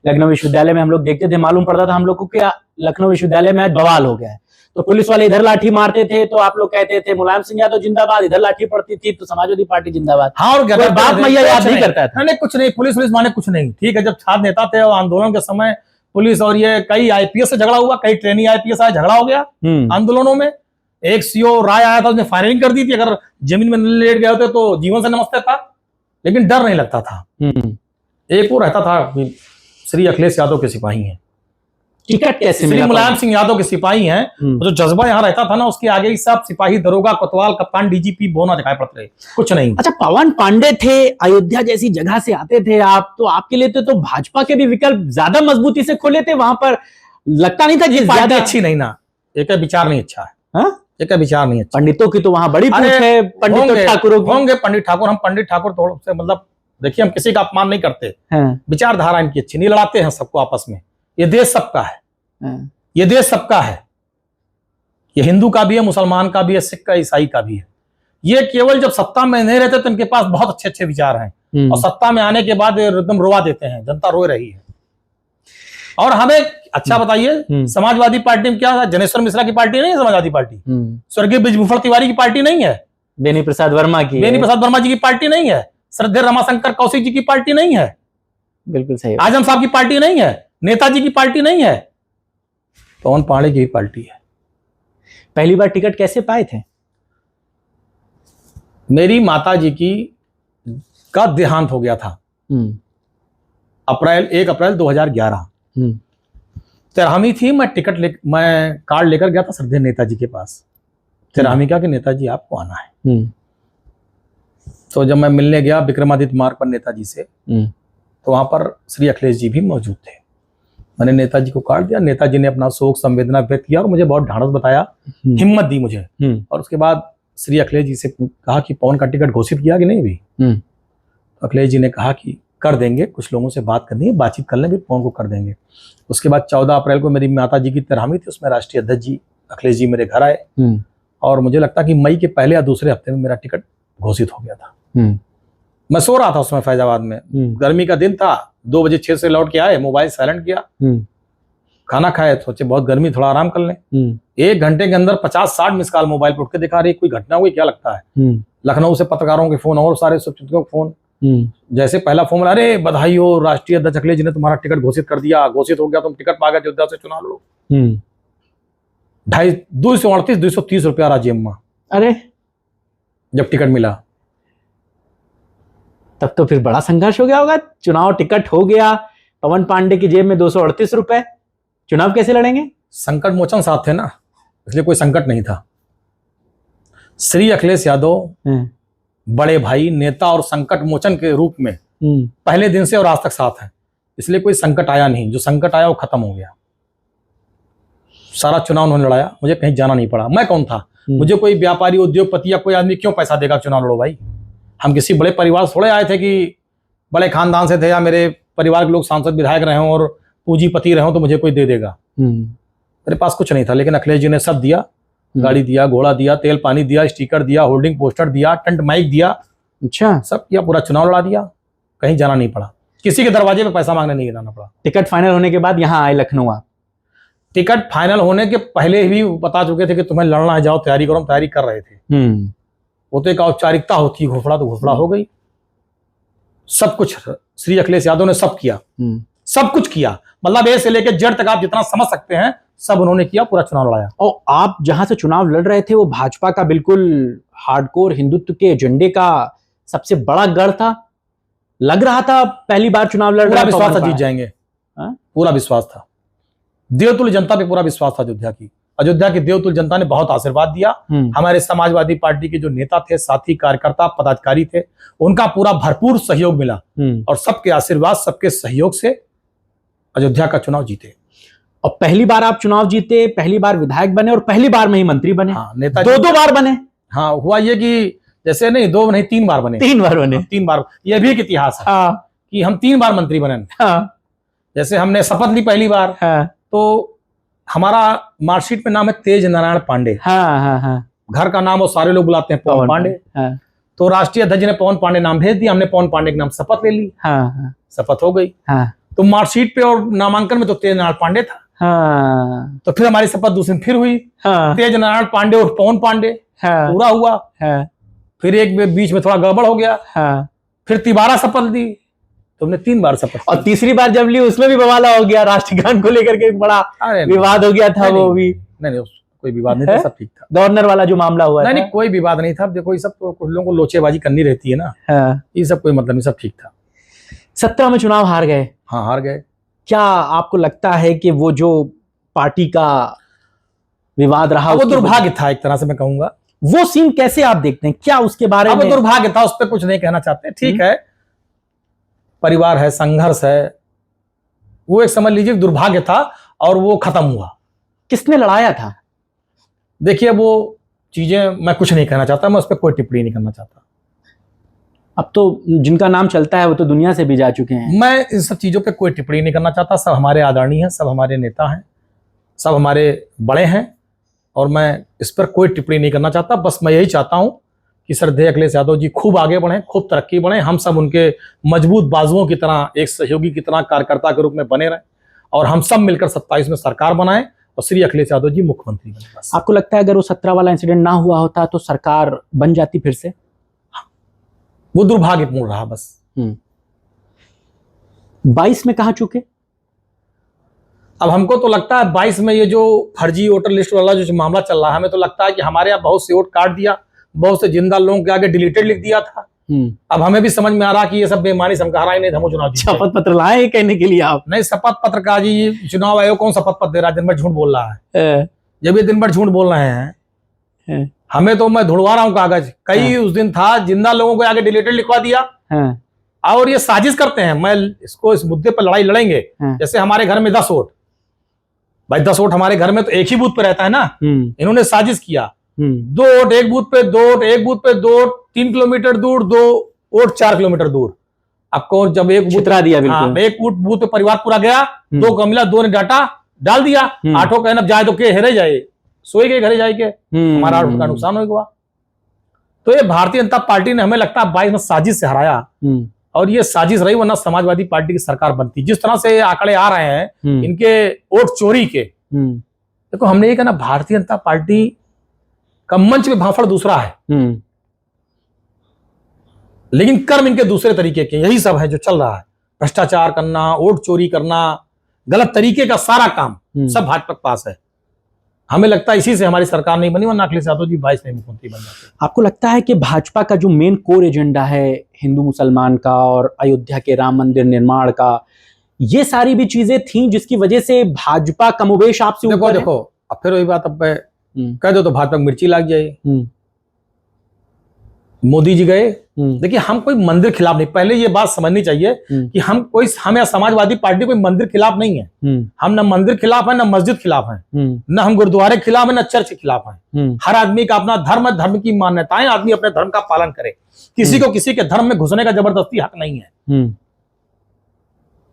लखनऊ विश्वविद्यालय में हम लोग देखते थे, मालूम पड़ता था हम लोग को कि लखनऊ विश्वविद्यालय में आज बवाल हो गया है। तो पुलिस वाले इधर लाठी मारते थे तो आप लोग कहते थे मुलायम सिंह यादव जिंदाबाद, इधर लाठी पड़ती थी तो समाजवादी पार्टी जिंदाबाद। हाँ, और बात मैं याद नहीं करता था। नहीं, कुछ नहीं, पुलिस माने कुछ नहीं, ठीक है। जब छात्र नेता थे और आंदोलन के समय पुलिस और ये कई आईपीएस से झगड़ा हुआ, कई ट्रेनी आईपीएस आया, झगड़ा हो गया आंदोलनों में। एक सीओ राय आया था, उसने फायरिंग कर दी थी, अगर जमीन में लेट गए होते तो जीवन से नमस्ते था, लेकिन डर नहीं लगता था। एक वो रहता था श्री अखिलेश यादव के सिपाही हैं, टिकट कैसे श्री मिला? मुलायम सिंह यादव के सिपाही हैं, जो जज्बा यहाँ रहता था ना, उसके आगे ही सब सिपाही, दरोगा, कोतवाल, कप्तान, डीजीपी बोना दिखाई पड़ते रहे, कुछ नहीं। अच्छा, पवन पांडे थे, अयोध्या जैसी जगह से आते थे आप, तो आपके लिए तो भाजपा के भी विकल्प ज्यादा मजबूती से खोले थे वहां पर, लगता नहीं था कि पार्टी ज्यादा अच्छी नहीं ना, एक विचार नहीं अच्छा है। हाँ? एक विचार नहीं अच्छा। पंडितों की तो वहां बड़ी पूछ अरे है, पंडितों ठाकुरों की। होंगे पंडित ठाकुर, हम पंडित ठाकुर तो से मतलब देखिए, हम किसी का अपमान नहीं करते, विचारधारा इनकी अच्छी नहीं, लड़ाते हैं सबको आपस में। ये देश सबका है, ये देश सबका है, ये हिंदू का भी है, मुसलमान का भी है, सिख का, ईसाई का भी है। ये केवल जब सत्ता में नहीं रहते तो इनके पास बहुत अच्छे अच्छे विचार हैं, और सत्ता में आने के बाद एकदम रोवा देते हैं, जनता रो रही है। और हमें अच्छा बताइए, समाजवादी पार्टी में क्या था? जनेश्वर मिश्रा की पार्टी नहीं है समाजवादी पार्टी, स्वर्गीय बृजभूषण तिवारी की पार्टी नहीं है, बेनी प्रसाद वर्मा की, बेनी प्रसाद वर्मा जी की पार्टी नहीं है, श्रद्धेय रमाशंकर कौशिक जी की पार्टी नहीं है, बिल्कुल सही, आजम साहब की पार्टी नहीं है, नेताजी की पार्टी नहीं है, पवन पांडे की पार्टी है। पहली बार टिकट कैसे पाए थे? मेरी माता जी की का देहांत हो गया था, 1 अप्रैल 2011। 13वीं थी, मैं कार्ड लेकर गया था श्रद्धेय नेताजी के पास। 13वीं का कि नेताजी आपको आना है। तो जब मैं मिलने गया विक्रमादित्य मार्ग पर नेताजी से, तो वहां पर श्री अखिलेश जी भी मौजूद थे। मैंने नेताजी को कार्ड दिया, नेताजी ने अपना शोक संवेदना व्यक्त किया और मुझे बहुत ढांढस बताया, हिम्मत दी मुझे। और उसके बाद श्री अखिलेश जी से कहा कि पवन का टिकट घोषित किया कि नहीं भी? तो अखिलेश जी ने कहा कि कर देंगे, कुछ लोगों से बात करनी है, बातचीत कर लें, फिर पवन को कर देंगे। उसके बाद 14 अप्रैल को मेरी माता जी की 13वीं थी, उसमें राष्ट्रीय अध्यक्ष जी अखिलेश जी मेरे घर आए, और मुझे लगता कि मई के पहले या दूसरे हफ्ते में मेरा टिकट घोषित हो गया था। मैं सो रहा था उस समय फैजाबाद में, गर्मी का दिन था, 2 बजे 6 से लौट के आए, मोबाइल साइलेंट किया, खाना खाए, सोचे बहुत गर्मी, थोड़ा आराम कर लें। 1 घंटे के अंदर 50-60 मिस कॉल मोबाइल पर उठ के दिखा रही, कोई घटना हुई क्या लगता है? लखनऊ से पत्रकारों के फोन और सारे शुभचिंतकों के फोन। जैसे पहला फोन, अरे बधाई हो, राष्ट्रीय अध्यक्ष अखिलेश जी ने तुम्हारा टिकट घोषित कर दिया, घोषित हो गया, तुम टिकट पा गए, अयोध्या से चुनाव लड़ो। 238-230 रुपया राजेम्मा। अरे जब टिकट मिला तब तो फिर बड़ा संघर्ष हो गया होगा। चुनाव टिकट हो गया, पवन पांडे की जेब में 238 रुपए, चुनाव कैसे लड़ेंगे? संकट मोचन साथ थे ना, इसलिए कोई संकट नहीं था। श्री अखिलेश यादव बड़े भाई, नेता और संकट मोचन के रूप में पहले दिन से और आज तक साथ हैं, इसलिए कोई संकट आया नहीं। जो संकट आया वो खत्म हो गया। सारा चुनाव उन्होंने लड़ाया, मुझे कहीं जाना नहीं पड़ा। मैं कौन था? मुझे कोई व्यापारी, उद्योगपति या कोई आदमी क्यों पैसा देगा चुनाव लड़ो भाई? हम किसी बड़े परिवार से थोड़े आए थे कि बड़े खानदान से थे, या मेरे परिवार के लोग सांसद विधायक रहे हों और पूंजीपति रहे हों तो मुझे कोई दे देगा। मेरे पास कुछ नहीं था, लेकिन अखिलेश जी ने सब दिया, गाड़ी दिया, घोड़ा दिया, तेल पानी दिया, स्टिकर दिया, होल्डिंग पोस्टर दिया, टेंट माइक दिया, अच्छा सब किया, पूरा चुनाव लड़ा दिया, कहीं जाना नहीं पड़ा, किसी के दरवाजे पे पैसा मांगने नहीं जाना पड़ा। टिकट फाइनल होने के बाद यहाँ आए लखनऊ आप? टिकट फाइनल होने के पहले भी बता चुके थे कि तुम्हें लड़ना है, जाओ तैयारी करो, हम तैयारी कर रहे थे। वो तो एक औपचारिकता होती है, घोषणा तो घोषणा हो गई। सब कुछ श्री अखिलेश यादव ने सब किया, सब कुछ किया, मतलब ए से लेकर जेड तक आप जितना समझ सकते हैं सब उन्होंने किया, पूरा चुनाव लड़ाया। और आप जहां से चुनाव लड़ रहे थे वो भाजपा का बिल्कुल हार्डकोर हिंदुत्व के एजेंडे का सबसे बड़ा गढ़ था, लग रहा था पहली बार चुनाव लड़ रहा, विश्वास था जीत जाएंगे, पूरा विश्वास था। देवतुल्य जनता पे पूरा विश्वास था। अयोध्या की देवतुल्य जनता ने बहुत आशीर्वाद दिया। हमारे समाजवादी पार्टी के जो नेता थे, साथी, कार्यकर्ता, पदाधिकारी थे, उनका पूरा भरपूर सहयोग मिला, और सबके आशीर्वाद, सबके सहयोग से अयोध्या का चुनाव जीते। और पहली बार आप चुनाव जीते, पहली बार विधायक बने और पहली बार में ही मंत्री बने। हाँ, नेता 2 बार बने। हाँ, हुआ ये कि जैसे नहीं 2 नहीं 3 बार बने। 3 बार बने। 3 बार, यह भी एक इतिहास है। हाँ। कि हम 3 बार मंत्री बने। हाँ। जैसे हमने शपथ ली पहली बार। हाँ। तो हमारा मार्कशीट में नाम है तेज नारायण पांडे। हाँ। घर का नाम और सारे लोग बुलाते हैं पवन पांडे। हाँ। तो राष्ट्रीय अध्यक्ष ने पवन पांडे नाम भेज दिया, हमने पवन पांडे के नाम शपथ ले ली। हाँ। शपथ हो गई। हाँ। तो मार्कशीट पे और नामांकन में तो तेज नारायण पांडे था। हाँ। तो फिर हमारी शपथ दूसरी फिर हुई। हाँ। तेज नारायण पांडे और पवन पांडे। हाँ। पूरा हुआ। हाँ। फिर एक बीच में थोड़ा गड़बड़ हो गया। हाँ। फिर तिबारा शपथ दी, तुमने 3 बार शपथ। और तीसरी बार जब ली उसमें भी बवाला हो गया, राष्ट्रगान को लेकर के बड़ा विवाद हो गया था। वो भी नहीं, कोई विवाद नहीं था, सब ठीक था। गवर्नर वाला जो मामला हुआ नहीं, कोई विवाद नहीं था। देखो, ये सब तो कुछ लोगों को लोचेबाजी करनी रहती है ना। हाँ। ये सब कोई मतलब नहीं, सब ठीक था। 17 में चुनाव हार गए। हाँ, हार गए। क्या आपको लगता है कि वो जो पार्टी का विवाद रहा, वो दुर्भाग्य था, एक तरह से मैं कहूंगा। वो सीन कैसे आप देखते हैं, क्या उसके बारे में? दुर्भाग्य था, उस पर कुछ नहीं कहना चाहते। ठीक है, परिवार है, संघर्ष है, वो एक समझ लीजिए दुर्भाग्य था और वो खत्म हुआ। किसने लड़ाया था? देखिए, वो चीजें मैं कुछ नहीं कहना चाहता, मैं उस पर कोई टिप्पणी नहीं करना चाहता। अब तो जिनका नाम चलता है वो तो दुनिया से भी जा चुके हैं। मैं इन सब चीजों पे कोई टिप्पणी नहीं करना चाहता। सब हमारे आदरणीय हैं, सब हमारे नेता हैं, सब हमारे बड़े हैं और मैं इस पर कोई टिप्पणी नहीं करना चाहता। बस मैं यही चाहता हूं कि श्रद्धेय अखिलेश यादव जी खूब आगे बढ़ें, खूब तरक्की बढ़ें, हम सब उनके मजबूत बाजुओं की तरह, एक सहयोगी की तरह कार्यकर्ता के रूप में बने रहें और हम सब मिलकर 27 में सरकार बनाएं और श्री अखिलेश यादव जी मुख्यमंत्री बने। बस। आपको लगता है अगर वो 17 वाला इंसिडेंट ना हुआ होता तो सरकार बन जाती फिर से? वो दुर्भाग्यपूर्ण रहा बस। 22 में कहां चुके? अब हमको तो लगता है 22 में ये जो फर्जी वोटर लिस्ट वाला जो मामला चल रहा है, हमें तो लगता है कि हमारे यहाँ बहुत से वोट काट दिया, बहुत से जिंदा लोगों के आगे डिलीटेड लिख दिया था। अब हमें भी समझ में आ रहा कि ये सब बेईमानी से हम कहा रहा ही नहीं, हम चुनाव शपथ पत्र लाए कहने के लिए आप? नहीं, शपथ पत्र का जी चुनाव आयोग कौन शपथ पत्र दे रहा है? दिन भर झूठ बोल रहा है। जब ये दिन भर झूठ बोल रहे हैं, हमें तो मैं ढूंढवा रहा हूँ कागज। कई उस दिन था जिंदा लोगों को आगे डिलीटेड लिखवा दिया और ये साजिश करते हैं। मैं इस मुद्दे पर लड़ाई लड़ेंगे। जैसे हमारे घर में 10 वोट, भाई 10 वोट हमारे घर में तो एक ही बूथ पे रहता है ना। इन्होंने साजिश किया, 2 वोट एक बूथ पे, 2 वोट एक बूथ पे, 2 वोट 3 किलोमीटर दूर, 2 वोट 4 किलोमीटर दूर। आपको जब एक बूथ दिया, एक बूथ पे परिवार पूरा गया, 2 को मिला, 2 ने डाटा डाल दिया, 8 कहना जाए तो के हेरे जाए, सोए गए घरे जाए के, हमारा 8 का नुकसान हो गया। तो ये भारतीय जनता पार्टी ने हमें लगता है 22 में साजिश से हराया और ये साजिश रही, वरना समाजवादी पार्टी की सरकार बनती। जिस तरह से आंकड़े आ रहे हैं इनके वोट चोरी के, देखो हमने ये कहना भारतीय जनता पार्टी का मंच में भाफड़ दूसरा है, लेकिन कर्म इनके दूसरे तरीके के। यही सब है जो चल रहा है, भ्रष्टाचार करना, वोट चोरी करना, गलत तरीके का सारा काम सब भाजपा के पास है। हमें लगता है इसी से हमारी सरकार नहीं बनी, वरना अखिलेश यादव जी 22 में मुख्यमंत्री बन जाते। आपको लगता है कि भाजपा का जो मेन कोर एजेंडा है हिंदू मुसलमान का और अयोध्या के राम मंदिर निर्माण का, ये सारी भी चीजें थी जिसकी वजह से भाजपा कमोबेश आपसे ऊपर? देखो अब फिर वही बात, अब कह दो तो भाजपा में मिर्ची लग जाए। मोदी जी गए, देखिए हम कोई मंदिर खिलाफ नहीं, पहले ये बात समझनी चाहिए कि हम या समाजवादी पार्टी कोई मंदिर खिलाफ नहीं है। हम न मंदिर खिलाफ है, न मस्जिद खिलाफ है, न हम गुरुद्वारे खिलाफ है, न चर्च के खिलाफ है। हर आदमी का अपना धर्म है, धर्म की मान्यताएं, आदमी अपने धर्म का पालन करे। किसी को किसी के धर्म में घुसने का जबरदस्ती हक नहीं है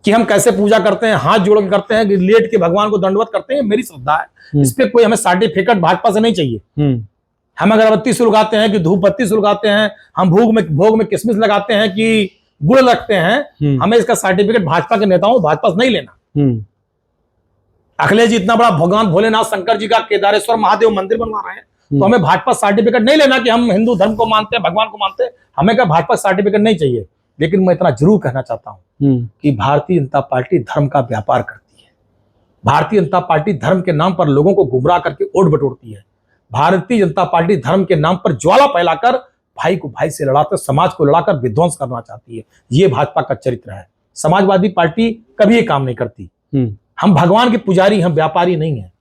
कि हम कैसे पूजा करते हैं, हाथ जोड़ के करते हैं, लेट के भगवान को दंडवत करते हैं, मेरी श्रद्धा है। इस पर कोई हमें सर्टिफिकेट भाजपा से नहीं चाहिए। हम अगरबत्ती सुलगाते हैं कि धूप बत्ती सुलगाते हैं, हम भोग में किशमिश लगाते हैं कि गुड़ लगते हैं, हमें इसका सर्टिफिकेट भाजपा के नेताओं भाजपा से नहीं लेना। अखिलेश जी इतना बड़ा भगवान भोलेनाथ शंकर जी का केदारेश्वर महादेव मंदिर बनवा रहे हैं, तो हमें भाजपा सर्टिफिकेट नहीं लेना कि हम हिंदू धर्म को मानते हैं, भगवान को मानते हैं, हमें क्या भाजपा सर्टिफिकेट नहीं चाहिए। लेकिन मैं इतना जरूर कहना चाहता हूं कि भारतीय जनता पार्टी धर्म का व्यापार करती है। भारतीय जनता पार्टी धर्म के नाम पर लोगों को गुमराह करके वोट बटोरती है। भारतीय जनता पार्टी धर्म के नाम पर ज्वाला फैलाकर भाई को भाई से लड़ाकर, समाज को लड़ाकर विध्वंस करना चाहती है। ये भाजपा का चरित्र है। समाजवादी पार्टी कभी ये काम नहीं करती। हम भगवान के पुजारी, हम व्यापारी नहीं है।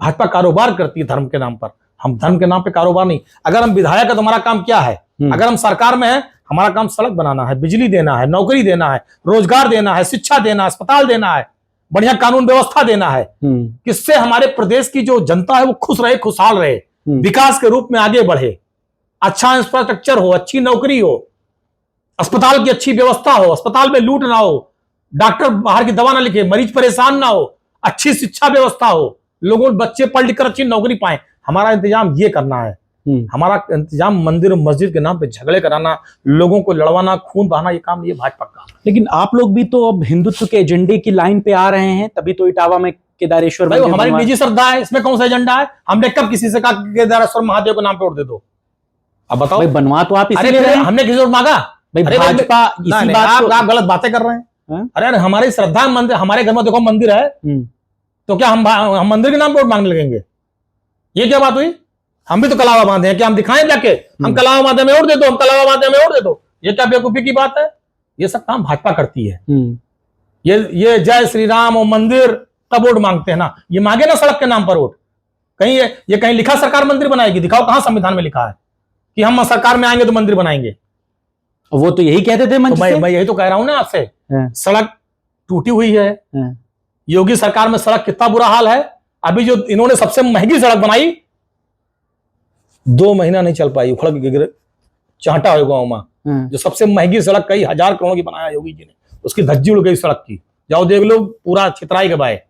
भाजपा कारोबार करती है धर्म के नाम पर, हम धर्म के नाम पे कारोबार नहीं। अगर हम विधायक है तो हमारा काम क्या है? अगर हम सरकार में है, हमारा काम सड़क बनाना है, बिजली देना है, नौकरी देना है, रोजगार देना है, शिक्षा देना है, अस्पताल देना है, बढ़िया कानून व्यवस्था देना है, किससे हमारे प्रदेश की जो जनता है वो खुश रहे, खुशहाल रहे, विकास के रूप में आगे बढ़े, अच्छा इंफ्रास्ट्रक्चर हो, अच्छी नौकरी हो, अस्पताल की अच्छी व्यवस्था हो, अस्पताल में लूट ना हो, डॉक्टर बाहर की दवा ना लिखे, मरीज परेशान ना हो, अच्छी शिक्षा व्यवस्था हो, लोगों बच्चे पढ़ लिख कर अच्छी नौकरी पाए। हमारा इंतजाम ये करना है। हमारा इंतजाम मंदिर मस्जिद के नाम पे झगड़े कराना, लोगों को लड़वाना, खून बहाना, ये काम ये भाजपा का। लेकिन आप लोग भी तो अब हिंदुत्व के एजेंडे की लाइन पे आ रहे हैं, तभी तो इटावा में केदारेश्वर भाई हमारी निजी श्रद्धा है, इसमें कौन सा एजेंडा है? हमने कब किसी से कहा केदारेश्वर महादेव के नाम पे वोट दे दो? अब बताओ। बनवा तो आप इसीलिए रहे हैं। हमने किसी वोट मांगा? भाजपा इसी बात आप गलत बातें कर रहे हैं। अरे हमारी श्रद्धा मंदिर, हमारे घर में देखो मंदिर है, तो क्या हम मंदिर के नाम पे वोट मांगने लगेंगे? ये क्या बात हुई? हम भी तो कलावा बांधे हैं, क्या हम दिखाएं जाके हम कलावा बांधे में वोट दे दो, हम कलावा बांधे में वोट दे दो? ये क्या बेवकूफी की बात है? ये सब काम भाजपा करती है। ये जय श्री राम और मंदिर तब वोट मांगते हैं ना, ये मांगे ना सड़क के नाम पर वोट। कहीं ये कहीं लिखा सरकार मंदिर बनाएगी? दिखाओ कहां संविधान में लिखा है कि हम सरकार में आएंगे तो मंदिर बनाएंगे। वो तो यही कहते थे मंच तो से। मैं यही तो कह रहा हूं ना आपसे, सड़क टूटी हुई है। योगी सरकार में सड़क कितना बुरा हाल है। अभी जो इन्होंने सबसे महंगी सड़क बनाई, 2 महीना नहीं चल पाई, उखड़ के गिर चाहटा हो गाँव में। जो सबसे महंगी सड़क कई हजार करोड़ की बनाया योगी जी ने, उसकी धज्जी उड़ गई सड़क की। जाओ देख लो, पूरा छितराई के बाय,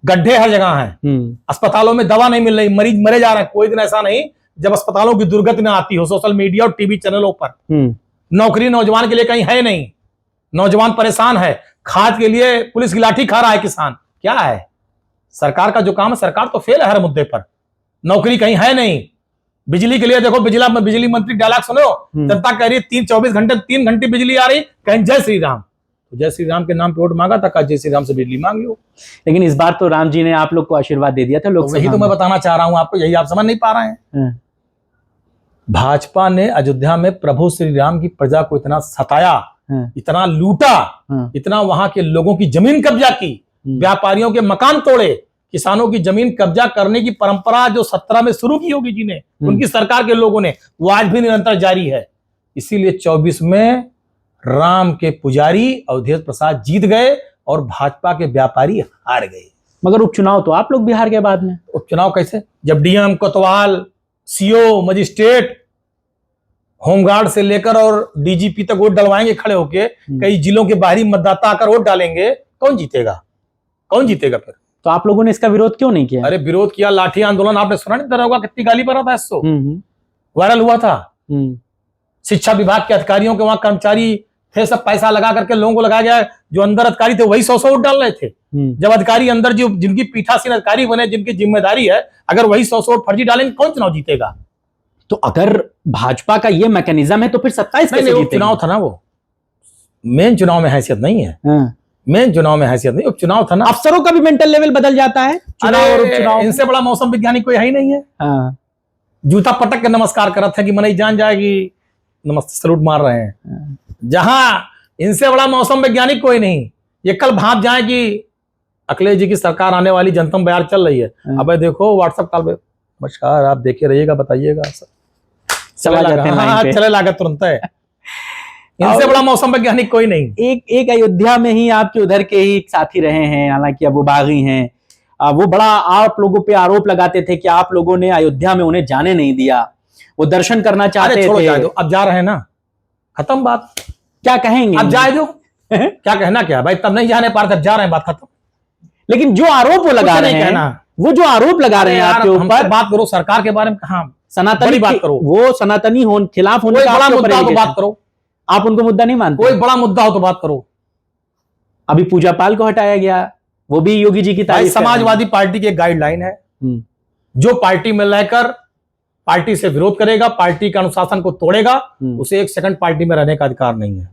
गड्ढे हर जगह हैं। अस्पतालों में दवा नहीं मिल रही, मरीज मरे जा रहे हैं। कोई दिन ऐसा नहीं जब अस्पतालों की दुर्गति ना आती हो। सोशल मीडिया और टीवी चैनलों पर नौकरी नौजवान के लिए कहीं है नहीं, नौजवान परेशान है। खाद के लिए पुलिस की लाठी खा रहा है किसान। क्या है सरकार का जो काम है? सरकार तो फेल है हर मुद्दे पर। नौकरी कहीं है नहीं। बिजली के लिए देखो, बिजली मंत्री डायलॉग सुनो, जनता कह रही है 24 घंटे 3 घंटे बिजली आ रही, कहीं जय श्री राम। तो जय श्री राम के नाम पे वोट मांगा था, कहा जय श्री राम से बिजली मांग लो। लेकिन इस बार तो राम जी ने आप लोग को आशीर्वाद दे दिया था लोग। वही तो मैं बताना चाह रहा हूं आपको, यही आप समझ नहीं पा रहे हैं। भाजपा ने अयोध्या में प्रभु श्री राम की प्रजा को इतना सताया, इतना लूटा, इतना वहां के लोगों की जमीन कब्जा की, व्यापारियों के मकान तोड़े, किसानों की जमीन कब्जा करने की परंपरा जो 17 में शुरू की योगी जी ने, उनकी सरकार के लोगों ने, वो आज भी निरंतर जारी है। इसीलिए 24 में राम के पुजारी अवधेश प्रसाद जीत गए और भाजपा के व्यापारी हार गए। मगर उपचुनाव तो आप लोग बिहार के बाद में। उपचुनाव कैसे? जब डीएम, कोतवाल, सीओ, मजिस्ट्रेट, होमगार्ड से लेकर और डीजीपी तक वोट डलवाएंगे खड़े होके, कई जिलों के बाहरी मतदाता आकर वोट डालेंगे, कौन जीतेगा? कौन जीतेगा फिर? तो आप लोगों ने इसका विरोध क्यों नहीं किया? अरे विरोध किया, लाठी आंदोलन, आपने सुना नहीं दरोगा कितनी गाली पड़ा था, इसको वायरल हुआ था। शिक्षा विभाग के अधिकारियों के वहां कर्मचारी थे, सब पैसा लगा करके लोगों को लगाया गया। जो अंदर अधिकारी थे वही 100 वोट डाल रहे थे। जब अधिकारी अंदर जो जिनकी पीठासीन अधिकारी बने, जिनकी जिम्मेदारी है, अगर वही 100 वोट फर्जी डालेंगे, कौन चुनाव जीतेगा? तो अगर भाजपा का ये मैकेनिज्म है तो फिर 27 कैसे जीतेंगे? चुनाव था ना, वो मेन चुनाव में हैसियत नहीं है। मेन चुनाव में हैसियत नहीं, उपचुनाव था ना। अफसरों का भी मेंटल लेवल बदल जाता है चुनाव और उपचुनाव। इनसे बड़ा मौसम वैज्ञानिक कोई है ही नहीं है। जूता पटक के नमस्कार कर रहे थे कि मनई जान जाएगी, नमस्ते सलूट मार रहे हैं। जहां इनसे बड़ा मौसम वैज्ञानिक कोई नहीं। ये कल भाप जाए कि अखिलेश जी की सरकार आने वाली, जनतम बयार चल रही है। अब देखो व्हाट्सएप कॉल पे, नमस्कार आप देखे रहिएगा, बताइएगा, चले लागत तुरंत है। इनसे बड़ा मौसम वैज्ञानिक कोई नहीं। एक अयोध्या में ही आपके उधर के ही साथी रहे हैं, हालांकि अब वो बागी हैं। वो बड़ा आप लोगों पे आरोप लगाते थे कि आप लोगों ने अयोध्या में उन्हें जाने नहीं दिया, वो दर्शन करना चाहते थे। जाए दो, अब जा रहे हैं ना, खत्म बात। क्या कहेंगे? अब जाए दो क्या कहना, क्या भाई, तब नहीं जाने पार, तब जा रहे हैं, बात खत्म। लेकिन जो आरोप वो लगा रहे हैं, वो जो आरोप लगा रहे हैं आपके ऊपर, बात करो सरकार के बारे में। कहां सनातनी बात करो, वो सनातनी खिलाफ होने का बड़ा मुद्दा हो तो बात करो। आप उनको मुद्दा नहीं मानते? कोई बड़ा मुद्दा हो तो बात करो। अभी पूजा पाल को हटाया गया, वो भी योगी जी की तारीफ। समाजवादी पार्टी की एक गाइडलाइन है, जो पार्टी में लेकर पार्टी से विरोध करेगा, पार्टी के अनुशासन को तोड़ेगा, उसे 1 सेकंड पार्टी में रहने का अधिकार नहीं है।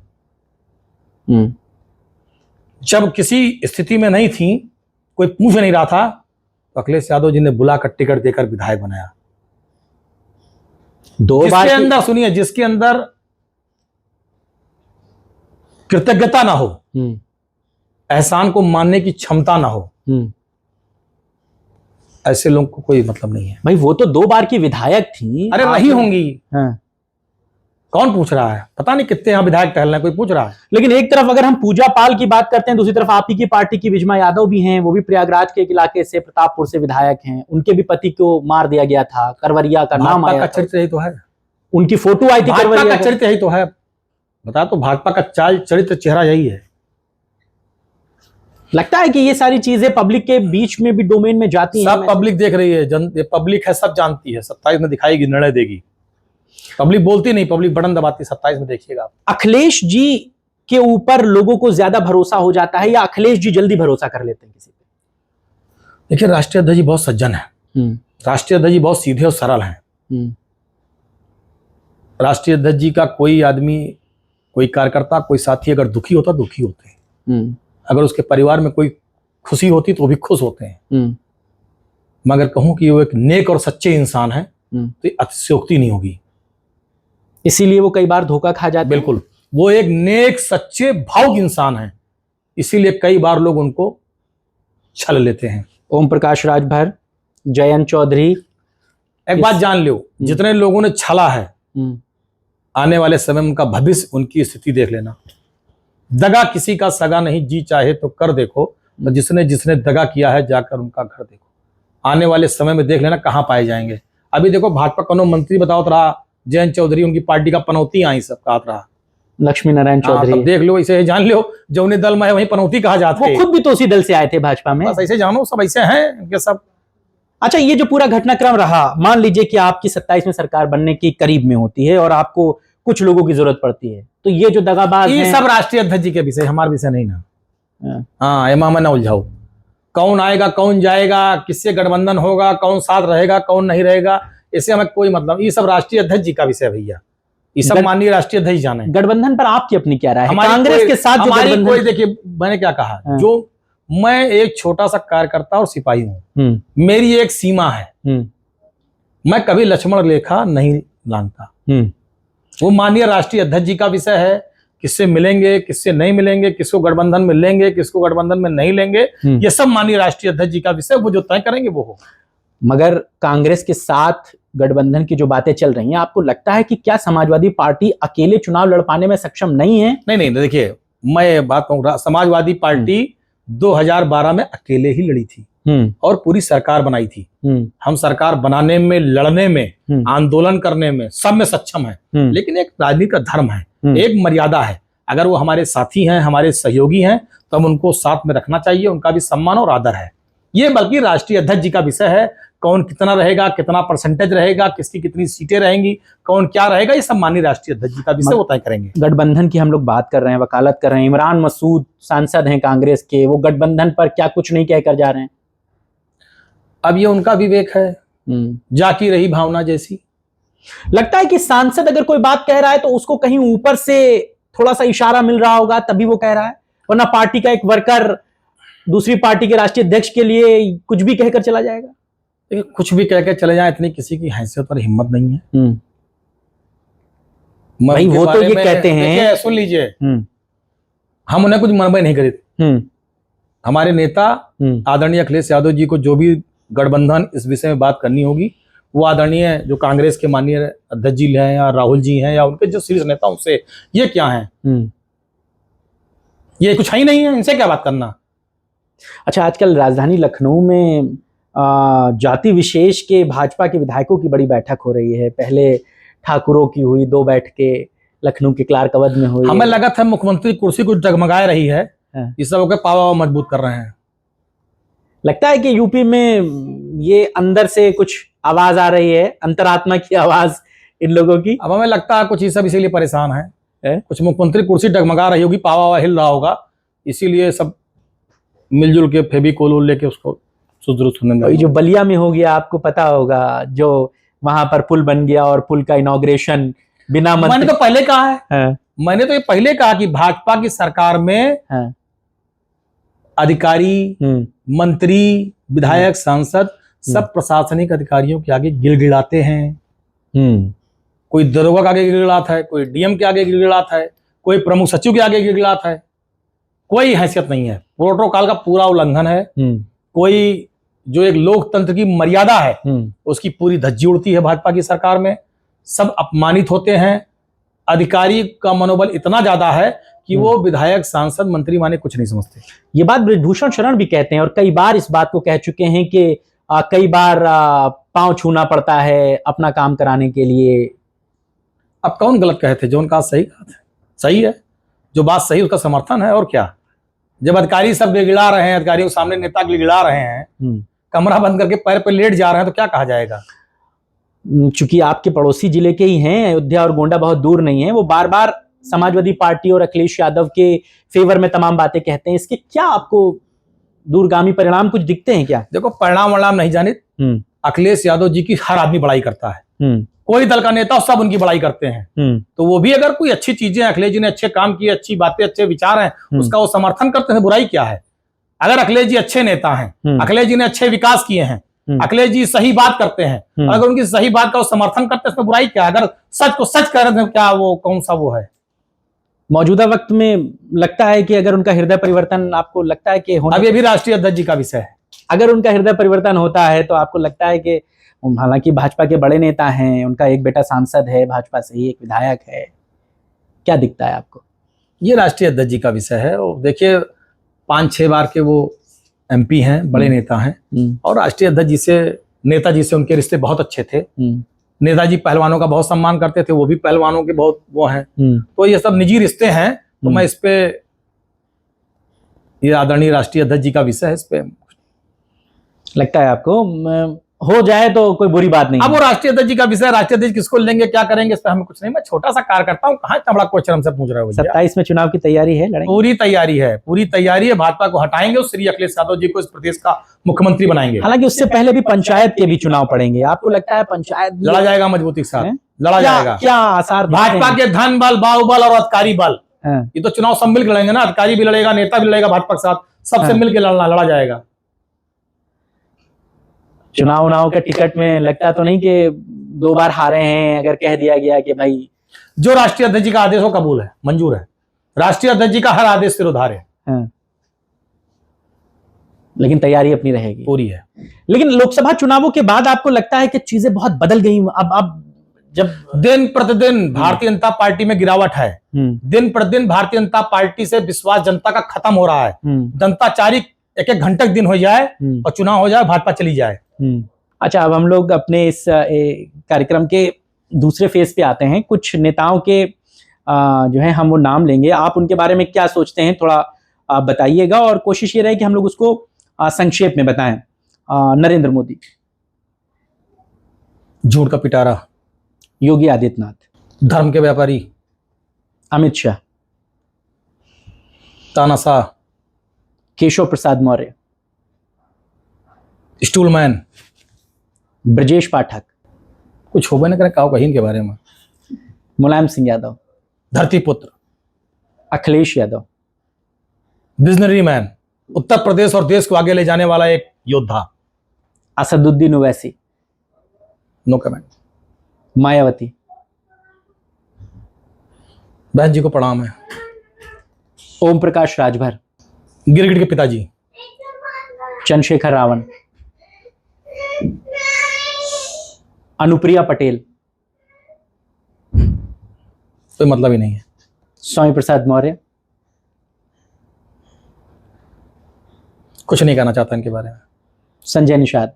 जब किसी स्थिति में नहीं थी, कोई पूछ नहीं रहा था, तो अखिलेश यादव जी ने बुलाकर टिकट देकर विधायक बनाया। 2 बार जिसके अंदर, सुनिए, जिसके अंदर कृतज्ञता ना हो, एहसान को मानने की क्षमता ना हो, ऐसे लोगों को कोई मतलब नहीं है। भाई वो तो 2 बार की विधायक थी। अरे नहीं होंगी। कौन पूछ रहा है? पता नहीं कितने यहाँ विधायक टहल रहे हैं, कोई पूछ रहा है? लेकिन एक तरफ अगर हम पूजा पाल की बात करते हैं, दूसरी तरफ आप ही की पार्टी की विजमा यादव भी हैं, वो भी प्रयागराज के इलाके से, प्रतापपुर से विधायक हैं। उनके भी पति को मार दिया गया था, करवरिया का नाम आया। चरित्र यही तो है, उनकी फोटो आई थी, करवरिया का चरित्र यही तो है। बता तो, भाजपा का चाल चरित्र चेहरा यही है। लगता है कि ये सारी चीजें पब्लिक के बीच में भी डोमेन में जाती हैं। सब पब्लिक देख रही है, पब्लिक है, सब जानती है। 27 में दिखाएगी, निर्णय देगी। पब्लिक बोलती नहीं, पब्लिक बटन दबाती। 27 में देखिएगा। अखिलेश जी के ऊपर लोगों को ज्यादा भरोसा हो जाता है, या अखिलेश जी जल्दी भरोसा कर लेते हैं किसी पे? देखिए, राष्ट्रीय अध्यक्ष जी बहुत सज्जन है, राष्ट्रीय अध्यक्ष जी बहुत सीधे और सरल हैं। राष्ट्रीय अध्यक्ष जी का कोई आदमी, कोई कार्यकर्ता, कोई साथी अगर दुखी होता, दुखी होते हैं। अगर उसके परिवार में कोई खुशी होती तो वो भी खुश होते हैं। मगर कहूं कि वो एक नेक और सच्चे इंसान है, तो अतिशयोक्ति नहीं होगी। इसीलिए वो कई बार धोखा खा जाते हैं। बिल्कुल, वो एक नेक, सच्चे, भावुक इंसान है। इसीलिए कई बार लोग उनको छल लेते हैं। ओम प्रकाश राजभर, जयंत चौधरी, एक बात जान लो, जितने लोगों ने छला है, आने वाले समय में उनका भविष्य, उनकी स्थिति देख लेना। दगा किसी का सगा नहीं, जी चाहे तो कर देखो, तो जिसने जिसने दगा किया है जाकर उनका घर देखो। आने वाले समय में देख लेना कहां पाए जाएंगे। अभी देखो भाजपा कोनो मंत्री बताओ रहा, जयंत चौधरी उनकी पार्टी का पनौती आई सब कहा रहा, लक्ष्मी नारायण चौधरी। देख लो, ऐसे जान लो जो उन्हें दल में है वहीं पनौती कहा जाता है। वो खुद भी तो उसी दल से आए थे भाजपा में। बस ऐसे जानो, सब ऐसे हैं इनके सब। अच्छा, ये जो पूरा घटनाक्रम रहा, मान लीजिए कि आपकी 27 में सरकार बनने की करीब में होती है और आपको कुछ लोगों की जरूरत पड़ती है, तो ये जो दगाबाज ये हैं, सब राष्ट्रीय अध्यक्ष जी के विषय, हमारे विषय नहीं ना। हाँ, एमा ना उलझाओ, कौन आएगा कौन जाएगा, किससे गठबंधन होगा, कौन साथ रहेगा कौन नहीं रहेगा, इससे हमें कोई मतलब। ये सब राष्ट्रीय अध्यक्ष जी का विषय भैया, ये सब माननीय राष्ट्रीय अध्यक्ष जाने। गठबंधन पर आपकी अपनी क्या राय है? हमारी कांग्रेस के साथ जो हमारी गठबंधन, कोई, देखिए मैंने क्या कहा, जो मैं एक छोटा सा कार्यकर्ता और सिपाही हूँ, मेरी एक सीमा है, मैं कभी लक्ष्मण रेखा नहीं लांघता। वो माननीय राष्ट्रीय अध्यक्ष जी का विषय है, किससे मिलेंगे किससे नहीं मिलेंगे, किसको गठबंधन में लेंगे किसको गठबंधन में नहीं लेंगे, ये सब माननीय राष्ट्रीय अध्यक्ष जी का विषय, वो जो तय करेंगे वो हो। मगर कांग्रेस के साथ गठबंधन की जो बातें चल रही हैं, आपको लगता है कि क्या समाजवादी पार्टी अकेले चुनाव लड़ पाने में सक्षम नहीं है? नहीं, देखिए मैं बात कहूँ, समाजवादी पार्टी 2012 में अकेले ही लड़ी थी और पूरी सरकार बनाई थी। हम सरकार बनाने में, लड़ने में, आंदोलन करने में, सब में सक्षम है। लेकिन एक राजनीति का धर्म है, एक मर्यादा है। अगर वो हमारे साथी हैं, हमारे सहयोगी हैं, तो हम उनको साथ में रखना चाहिए, उनका भी सम्मान और आदर है। ये बल्कि राष्ट्रीय अध्यक्ष जी का विषय है, कौन कितना रहेगा, कितना परसेंटेज रहेगा, किसकी कितनी सीटें रहेंगी, कौन क्या रहेगा, ये सब माननीय राष्ट्रीय अध्यक्ष जी का विषय वो तय करेंगे। गठबंधन की हम लोग बात कर रहे हैं, वकालत कर रहे हैं, इमरान मसूद सांसद हैं कांग्रेस के, वो गठबंधन पर क्या कुछ नहीं कहकर जा रहे हैं? अब ये उनका विवेक है, जाकी रही भावना जैसी। लगता है कि सांसद अगर कोई बात कह रहा है तो उसको कहीं ऊपर से थोड़ा सा इशारा मिल रहा होगा तभी वो कह रहा है, वरना पार्टी का एक वर्कर दूसरी पार्टी के राष्ट्रीय अध्यक्ष के लिए कुछ भी कहकर चला जाएगा? देखिए, कुछ भी कहकर चले जाए, इतनी किसी की हैसियत और हिम्मत नहीं है। भाई वो तो ये कहते हैं, सुन लीजिए, हम उन्हें कुछ मनबे नहीं करे। हमारे नेता आदरणीय अखिलेश यादव जी को जो भी गठबंधन इस विषय में बात करनी होगी, वो आदरणीय जो कांग्रेस के माननीय अध्यक्ष जी हैं या राहुल जी हैं या उनके जो शीर्ष नेता, उनसे ये क्या है, ये कुछ है ही नहीं है, इनसे क्या बात करना। अच्छा, आजकल राजधानी लखनऊ में जाति विशेष के भाजपा के विधायकों की बड़ी बैठक हो रही है। पहले ठाकुरों की हुई 2 बैठकें, लखनऊ के क्लार्क अवध में हुई। हमें लगा था मुख्यमंत्री कुर्सी कुछ डगमगाए रही है, इस सब के पावा मजबूत कर रहे हैं। लगता है कि यूपी में ये अंदर से कुछ आवाज आ रही है, अंतरात्मा की आवाज इन लोगों की। अब हमें लगता है कुछ ये सब इसीलिए परेशान है, कुछ मुख्यमंत्री कुर्सी डगमगा रही होगी, पावा हिल रहा होगा, इसीलिए सब मिलजुल के फेविकोल लेके उसको सुदृढ़। जो बलिया में हो गया, आपको पता होगा, जो वहां पर पुल बन गया और पुल का इनॉग्रेशन बिना मैंने तो पहले कहा है, मैंने तो ये पहले कहा कि भाजपा की सरकार में अधिकारी, मंत्री, विधायक, सांसद सब प्रशासनिक अधिकारियों के आगे गिड़गिड़ाते हैं। कोई दरोगा के आगे गिड़गिड़ाता है, कोई डीएम के आगे गिड़गिड़ाता है, कोई प्रमुख सचिव के आगे गिड़गिड़ाता है। कोई हैसियत नहीं है, प्रोटोकॉल का पूरा उल्लंघन है। कोई जो एक लोकतंत्र की मर्यादा है उसकी पूरी धज्जी उड़ती है भाजपा की सरकार में। सब अपमानित होते हैं, अधिकारी का मनोबल इतना ज्यादा है कि वो विधायक, सांसद, मंत्री माने कुछ नहीं समझते। ये बात बृजभूषण शरण भी कहते हैं और कई बार इस बात को कह चुके हैं कि कई बार पांव छूना पड़ता है अपना काम कराने के लिए। अब कौन गलत कहे थे? जो उनका सही कहा था, सही है, जो बात सही उसका समर्थन है। और क्या, जब अधिकारी सब गिड़गिड़ा रहे हैं, अधिकारियों के सामने नेता गिड़गिड़ा रहे हैं, कमरा बंद करके पैर पे लेट जा रहे हैं, तो क्या कहा जाएगा? चूंकि आपके पड़ोसी जिले के ही हैं, अयोध्या और गोंडा बहुत दूर नहीं है, वो बार बार समाजवादी पार्टी और अखिलेश यादव के फेवर में तमाम बातें कहते हैं। इसके क्या आपको दूरगामी परिणाम कुछ दिखते हैं क्या? देखो, परिणाम नहीं जाने, अखिलेश यादव जी की हर आदमी बड़ाई करता है, कोई दल का नेता सब उनकी बड़ाई करते हैं। तो वो भी अगर कोई अच्छी चीजें, अखिलेश जी ने अच्छे काम किए, अच्छी बातें, अच्छे विचार हैं, उसका वो समर्थन करते हैं। बुराई क्या है? अगर अखिलेश जी अच्छे नेता हैं, अखिलेश जी ने अच्छे विकास किए हैं, अखिलेश जी सही बात करते हैं, अगर उनकी सही बात का वो समर्थन करते हैं, उसमें बुराई क्या है? अगर सच को सच कह रहे थे, क्या वो कौन सा वो है? मौजूदा वक्त में लगता है कि अगर उनका हृदय परिवर्तन आपको लगता है कि होना, अभी राष्ट्रीय अध्यक्ष जी का विषय है। अगर उनका हृदय परिवर्तन होता है तो आपको लगता है कि हालांकि भाजपा के बड़े नेता हैं, उनका एक बेटा सांसद है भाजपा से ही, एक विधायक है, क्या दिखता है आपको? ये राष्ट्रीय अध्यक्ष जी का विषय है। और देखिए 5-6 बार के वो MP हैं, बड़े नेता हैं, और राष्ट्रीय अध्यक्ष जी से, नेताजी से उनके रिश्ते बहुत अच्छे थे। नेताजी पहलवानों का बहुत सम्मान करते थे, वो भी पहलवानों के बहुत वो हैं। तो ये सब निजी रिश्ते हैं। तो मैं इस पे, ये आदरणीय राष्ट्रीय अध्यक्ष जी का विषय है, इस पे लगता है आपको हो जाए तो कोई बुरी बात नहीं? अब वो राष्ट्रीय अध्यक्ष जी का विषय, राष्ट्रीय अध्यक्ष किसको लेंगे, क्या करेंगे, इस पर हमें कुछ नहीं। मैं छोटा सा कार्यकर्ता हूँ, कहाँ इतना बड़ा क्वेश्चन हमसे पूछ रहे हो? 27 में चुनाव की तैयारी है, लड़ाई पूरी तैयारी है, पूरी तैयारी है। भाजपा को हटाएंगे और श्री अखिलेश यादव जी को इस प्रदेश का मुख्यमंत्री बनाएंगे। हालांकि उससे पहले भी पंचायत के भी चुनाव पड़ेंगे, आपको लगता है पंचायत लड़ा जाएगा मजबूती के साथ? लड़ा जाएगा। क्या आसार भाजपा के धन बल, बाहुबल और अधिकारी बल, ये तो चुनाव सब मिलकर लड़ेंगे ना। अधिकारी भी लड़ेगा, नेता भी लड़ेगा, भाजपा के साथ सबसे मिलकर लड़ा जाएगा। चुनाव के टिकट में लगता तो नहीं कि 2 बार हारे हैं? अगर कह दिया गया कि भाई जो राष्ट्रीय अध्यक्ष जी का आदेश हो कबूल है, मंजूर है। राष्ट्रीय अध्यक्ष जी का हर आदेश सिरोधार है। लेकिन तैयारी अपनी रहेगी, पूरी है। लेकिन लोकसभा चुनावों के बाद आपको लगता है कि चीजें बहुत बदल गई? अब जब दिन प्रतिदिन भारतीय जनता पार्टी में गिरावट है, दिन प्रतिदिन भारतीय जनता पार्टी से विश्वास जनता का खत्म हो रहा है। जनता चारी एक घंटे दिन हो जाए और चुनाव हो जाए, भाजपा चली जाए। अच्छा, अब हम लोग अपने इस कार्यक्रम के दूसरे फेज पे आते हैं। कुछ नेताओं के जो है हम वो नाम लेंगे, आप उनके बारे में क्या सोचते हैं थोड़ा बताइएगा, और कोशिश ये रहे कि हम लोग उसको संक्षेप में बताएं। नरेंद्र मोदी, झूठ का पिटारा। योगी आदित्यनाथ, धर्म के व्यापारी। अमित शाह, तानाशाह। केशव प्रसाद मौर्य, स्टूलमैन। ब्रजेश पाठक, कुछ हो न करे कहो कहीं के बारे में। मुलायम सिंह यादव, धरती पुत्र। अखिलेश यादव, विजनरी मैन, उत्तर प्रदेश और देश को आगे ले जाने वाला एक योद्धा। Asaduddin Owaisi, no comment. मायावती, बहन जी को प्रणाम है। ओम प्रकाश राजभर, गिरगिट के पिताजी। चंद्रशेखर रावण, अनुप्रिया पटेल, कोई मतलब ही नहीं है। स्वामी प्रसाद मौर्य, कुछ नहीं कहना चाहता इनके बारे में। संजय निषाद।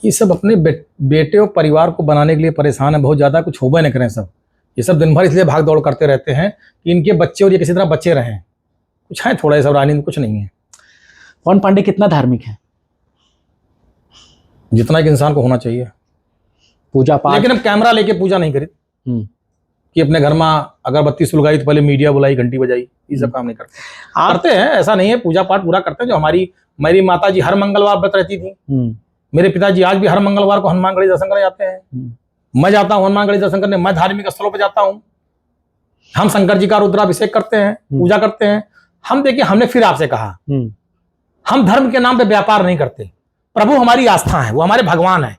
ये सब अपने बेटे और परिवार को बनाने के लिए परेशान है बहुत ज्यादा, कुछ होबे नहीं करें सब। ये सब दिन भर इसलिए भाग दौड़ करते रहते हैं कि इनके बच्चे और ये किसी तरह बच्चे रहें। कुछ है थोड़ा, ये सब राजनीति कुछ नहीं है। पवन पांडे कितना धार्मिक है? जितना एक इंसान को होना चाहिए। पूजा पाठ। लेकिन अब कैमरा लेके पूजा नहीं करी कि अपने घर में अगरबत्ती सुलगाई तो पहले मीडिया बुलाई, घंटी बजाई, ये सब काम नहीं करते। करते हैं, ऐसा नहीं है, पूजा पाठ पूरा करते हैं। जो मेरी माता जी हर मंगलवार व्रत रहती थी। मेरे पिताजी आज भी हर मंगलवार को हनुमानगढ़ी दर्शन करने जाते हैं। मैं जाता हूँ हनुमानगढ़ी दर्शन करने, मैं धार्मिक स्थलों पर जाता हूँ। हम शंकर जी का रुद्राभिषेक करते हैं, पूजा करते हैं। हम देखिए, हमने फिर आपसे कहा, हम धर्म के नाम पे व्यापार नहीं करते। प्रभु हमारी आस्था है, वो हमारे भगवान है।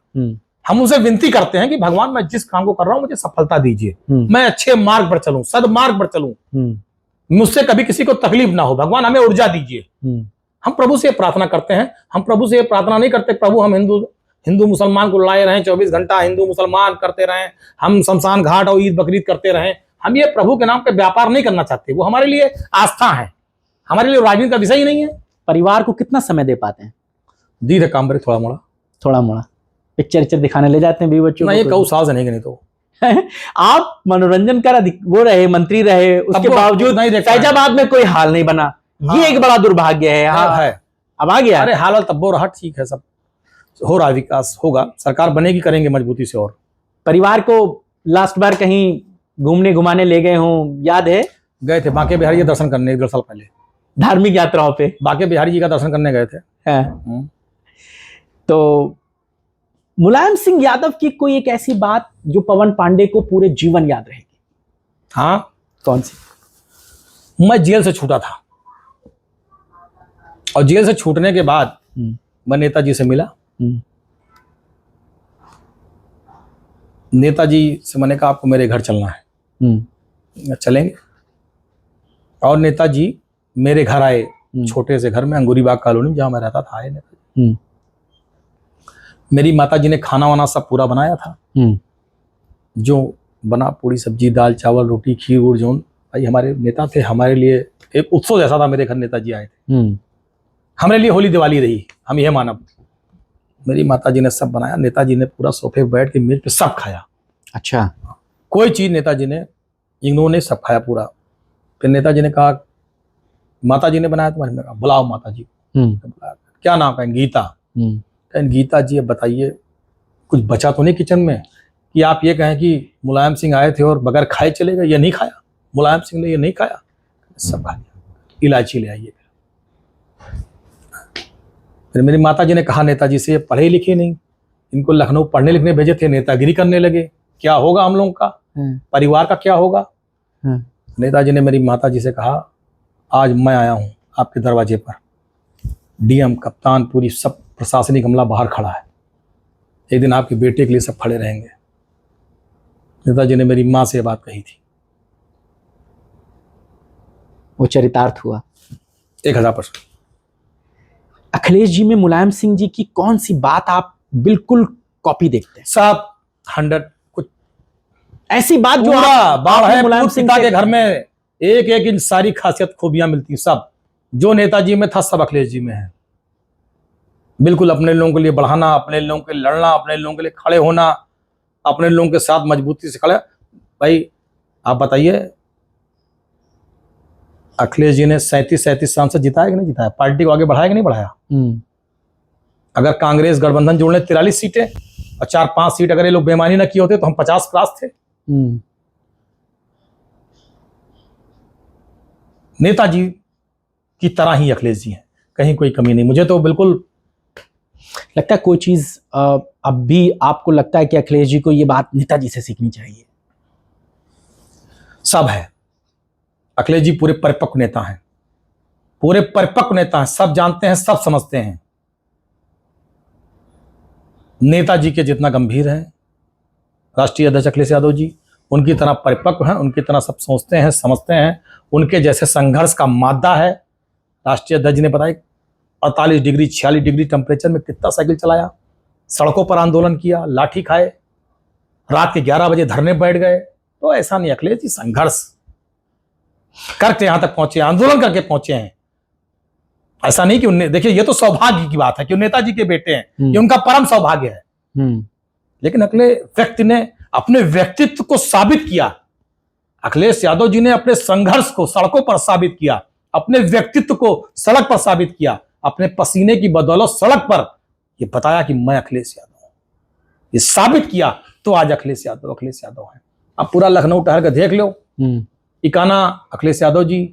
हम उनसे विनती करते हैं कि भगवान मैं जिस काम को कर रहा हूं मुझे सफलता दीजिए, मैं अच्छे मार्ग पर चलूं, सदमार्ग पर चलूं, मुझसे कभी किसी को तकलीफ ना हो। भगवान हमें ऊर्जा दीजिए। हम प्रभु से प्रार्थना करते हैं। हम प्रभु से प्रार्थना नहीं करते प्रभु हम हिंदू मुसलमान को लड़ाए रहें, 24 घंटा हिंदू मुसलमान करते रहें, हम शमशान घाट और ईद बकरीद करते रहें। हम ये प्रभु के नाम पे व्यापार नहीं करना चाहते। वो हमारे लिए आस्था है, हमारे लिए राजनीति का विषय ही नहीं है। परिवार को कितना समय दे पाते हैं? दी काम करे थोड़ा मोड़ा पिक्चर दिखाने ले जाते हैं भी बच्चों को? ये कहूँ साल से नहीं तो आप मनोरंजन का वो रहे, मंत्री रहे, उसके बावजूद फैजाबाद में कोई हाल नहीं बना। ये एक बड़ा दुर्भाग्य है। अब आ गया। अरे हाल तब रहा, ठीक है, सब हो रहा, विकास होगा, सरकार बनेगी, करेंगे मजबूती से। और परिवार को लास्ट बार कहीं घूमने घुमाने ले गए हों, याद है? गए थे बांके बिहारी जी दर्शन करने 1.5 साल पहले, धार्मिक यात्राओं पे बांके बिहारी जी का दर्शन करने गए थे। तो मुलायम सिंह यादव की कोई एक ऐसी बात जो पवन पांडे को पूरे जीवन याद रहेगी? हाँ। कौन सी? मैं जेल से छूटा था और जेल से छूटने के बाद मैं नेताजी से मिला। नेताजी से मैंने कहा आपको मेरे घर चलना है। चलेंगे। और नेताजी मेरे घर आए, छोटे से घर में, अंगूरीबाग कॉलोनी जहां मैं रहता था, आए नेताजी। मेरी माताजी ने खाना वाना सब पूरा बनाया था, जो बना, पूरी सब्जी दाल चावल रोटी खीर वूर, जो भाई हमारे नेता थे, हमारे लिए एक उत्सव जैसा था। मेरे घर नेताजी आए थे, हमारे लिए होली दिवाली रही, हम ये मानव। मेरी माताजी ने सब बनाया, नेताजी ने पूरा सोफे पे बैठ के मेज पे सब खाया। अच्छा। कोई चीज नेताजी ने इग्नोर नहीं, सब खाया पूरा। फिर नेताजी ने कहा, माताजी ने बनाया, तुम्हारे ने कहा बुलाओ माताजी। क्या नाम है? गीता। गीता जी अब बताइए, कुछ बचा तो नहीं किचन में कि आप ये कहें कि मुलायम सिंह आए थे और बगैर खाए चले गए? ये नहीं खाया, मुलायम सिंह ने ये नहीं खाया, सब खा लिया। इलायची ले आइए। फिर मेरी माताजी ने कहा नेताजी से, पढ़े लिखे नहीं, इनको लखनऊ पढ़ने लिखने भेजे थे, नेतागिरी करने लगे, क्या होगा हम लोगों का, परिवार का क्या होगा? नेताजी ने मेरी माताजी से कहा, आज मैं आया हूं आपके दरवाजे पर, डीएम कप्तान पूरी सब प्रशासनिक अमला बाहर खड़ा है, एक दिन आपके बेटे के लिए सब खड़े रहेंगे। नेताजी ने मेरी माँ से ये बात कही थी। वो चरितार्थ हुआ 1000%। अखिलेश जी में मुलायम सिंह जी की कौन सी बात आप बिल्कुल कॉपी देखते हैं? सब 100 कुछ ऐसी बात जो बात है, मुलायम सिंह के घर में एक एक इन सारी खासियत खूबियां मिलती, सब जो नेताजी में था सब अखिलेश जी में है। बिल्कुल अपने लोगों के लिए बढ़ाना, अपने लोगों के लिए लड़ना, अपने लोगों के लिए खड़े होना, अपने लोगों के साथ मजबूती से खड़े। भाई आप बताइए, अखिलेश जी ने 37 सांसद जिताया कि नहीं जिताया? पार्टी को आगे बढ़ाया कि नहीं बढ़ाया? अगर कांग्रेस गठबंधन जोड़ने 43 सीटें और 4-5 सीट अगर ये लोग बेईमानी ना किए होते तो हम 50 प्लस थे। नेताजी की तरह ही अखिलेश जी हैं, कहीं कोई कमी नहीं। मुझे तो बिल्कुल लगता है कोई चीज अब भी आपको लगता है कि अखिलेश जी को ये बात नेताजी से सीखनी चाहिए? सब है। अखिलेश जी पूरे परिपक्व नेता हैं, पूरे परिपक्व नेता हैं, सब जानते हैं, सब समझते हैं। नेताजी के जितना गंभीर है राष्ट्रीय अध्यक्ष अखिलेश यादव जी, उनकी तरह परिपक्व हैं, उनकी तरह सब सोचते हैं, समझते हैं। उनके जैसे संघर्ष का मादा है। राष्ट्रीय अध्यक्ष जी ने बताया 48 डिग्री 46 डिग्री टेम्परेचर में कितना साइकिल चलाया, सड़कों पर आंदोलन किया, लाठी खाए, रात के 11 बजे धरने बैठ गए। तो ऐसा नहीं, अखिलेश जी संघर्ष करके यहां तक पहुंचे, आंदोलन करके पहुंचे हैं। ऐसा नहीं कि उन्हें, देखिए ये तो सौभाग्य की बात है कि नेताजी के बेटे हैं, ये उनका परम सौभाग्य है। लेकिन अगले व्यक्ति ने अपने व्यक्तित्व को साबित किया। अखिलेश यादव जी ने अपने संघर्ष को सड़कों पर साबित किया, अपने व्यक्तित्व को सड़क पर साबित किया, अपने पसीने की बदौलत सड़क पर ये बताया कि मैं अखिलेश यादव हूं। ये साबित किया तो आज अखिलेश यादव है। अब पूरा लखनऊ टहर कर देख लो, इकाना अखिलेश यादव जी,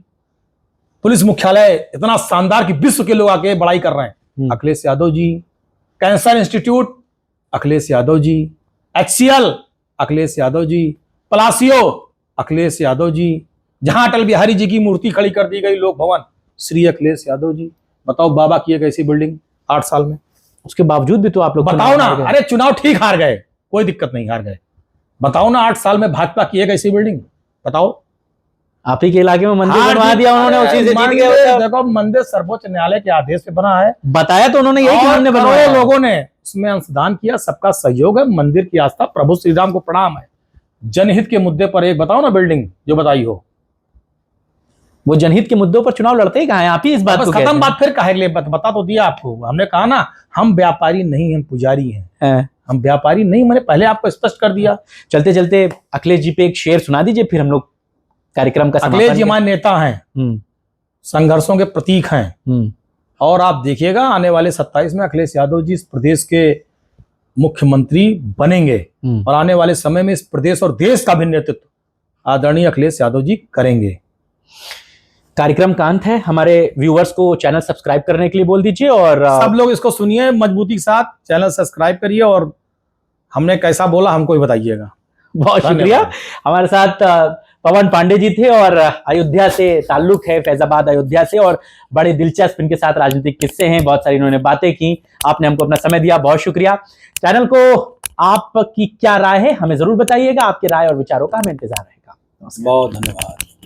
पुलिस मुख्यालय इतना शानदार कि विश्व के लोग आके बड़ाई कर रहे हैं, Akhilesh Yadav ji. Cancer institute Akhilesh Yadav ji, HCL Akhilesh Yadav ji, Palacio Akhilesh Yadav ji, जहां अटल बिहारी जी की मूर्ति खड़ी कर दी गई लोक भवन, श्री अखिलेश यादव जी। बताओ बाबा की एक ऐसी बिल्डिंग 8 साल में, उसके बावजूद भी तो आप लोग बताओ ना। अरे चुनाव ठीक हार गए, कोई दिक्कत नहीं, हार गए, बताओ ना 8 साल में भाजपा की एक ऐसी बिल्डिंग बताओ। आप ही के इलाके में मंदिर बनवा दिया उन्होंने, उसी से जीत गए। देखो मंदिर सर्वोच्च न्यायालय के आदेश से बना है, बताया तो उन्होंने यही कि हमने बनवाया, लोगों ने उसमें अंशदान किया, सबका सहयोग है, मंदिर की आस्था, प्रभु श्री राम को प्रणाम है। जनहित के मुद्दे पर एक बताओ ना बिल्डिंग जो बताई हो। वो जनहित के मुद्दों पर चुनाव लड़ते ही कहां हैं? आप ही इस बात को खत्म बात, फिर काहे लिए बता तो दिया आपको। हमने कहा ना हम व्यापारी नहीं, हम पुजारी हैं। हम व्यापारी नहीं, मैंने पहले आपको स्पष्ट कर दिया। चलते चलते अखिलेश जी पे एक शेर सुना दीजिए, फिर हम लोग कार्यक्रम का। अखिलेश जी हमारे नेता हैं, संघर्षों के प्रतीक हैं, और आप देखिएगा आने वाले 27 में अखिलेश यादव जी इस प्रदेश के मुख्यमंत्री बनेंगे, और आने वाले समय में इस प्रदेश और देश का भी नेतृत्व आदरणीय अखिलेश यादव जी करेंगे। कार्यक्रम का अंत है, हमारे व्यूअर्स को चैनल सब्सक्राइब करने के लिए बोल दीजिए, और सब लोग इसको सुनिए मजबूती के साथ, चैनल सब्सक्राइब करिए, और हमने कैसा बोला हमको भी बताइएगा। बहुत शुक्रिया। हमारे साथ पवन पांडे जी थे, और अयोध्या से ताल्लुक है, फैजाबाद अयोध्या से, और बड़े दिलचस्प इनके साथ राजनीतिक किस्से हैं, बहुत सारी इन्होंने बातें की। आपने हमको अपना समय दिया, बहुत शुक्रिया। चैनल को आपकी क्या राय है हमें जरूर बताइएगा, आपके राय और विचारों का हमें इंतजार रहेगा। नमस्कार। बहुत धन्यवाद।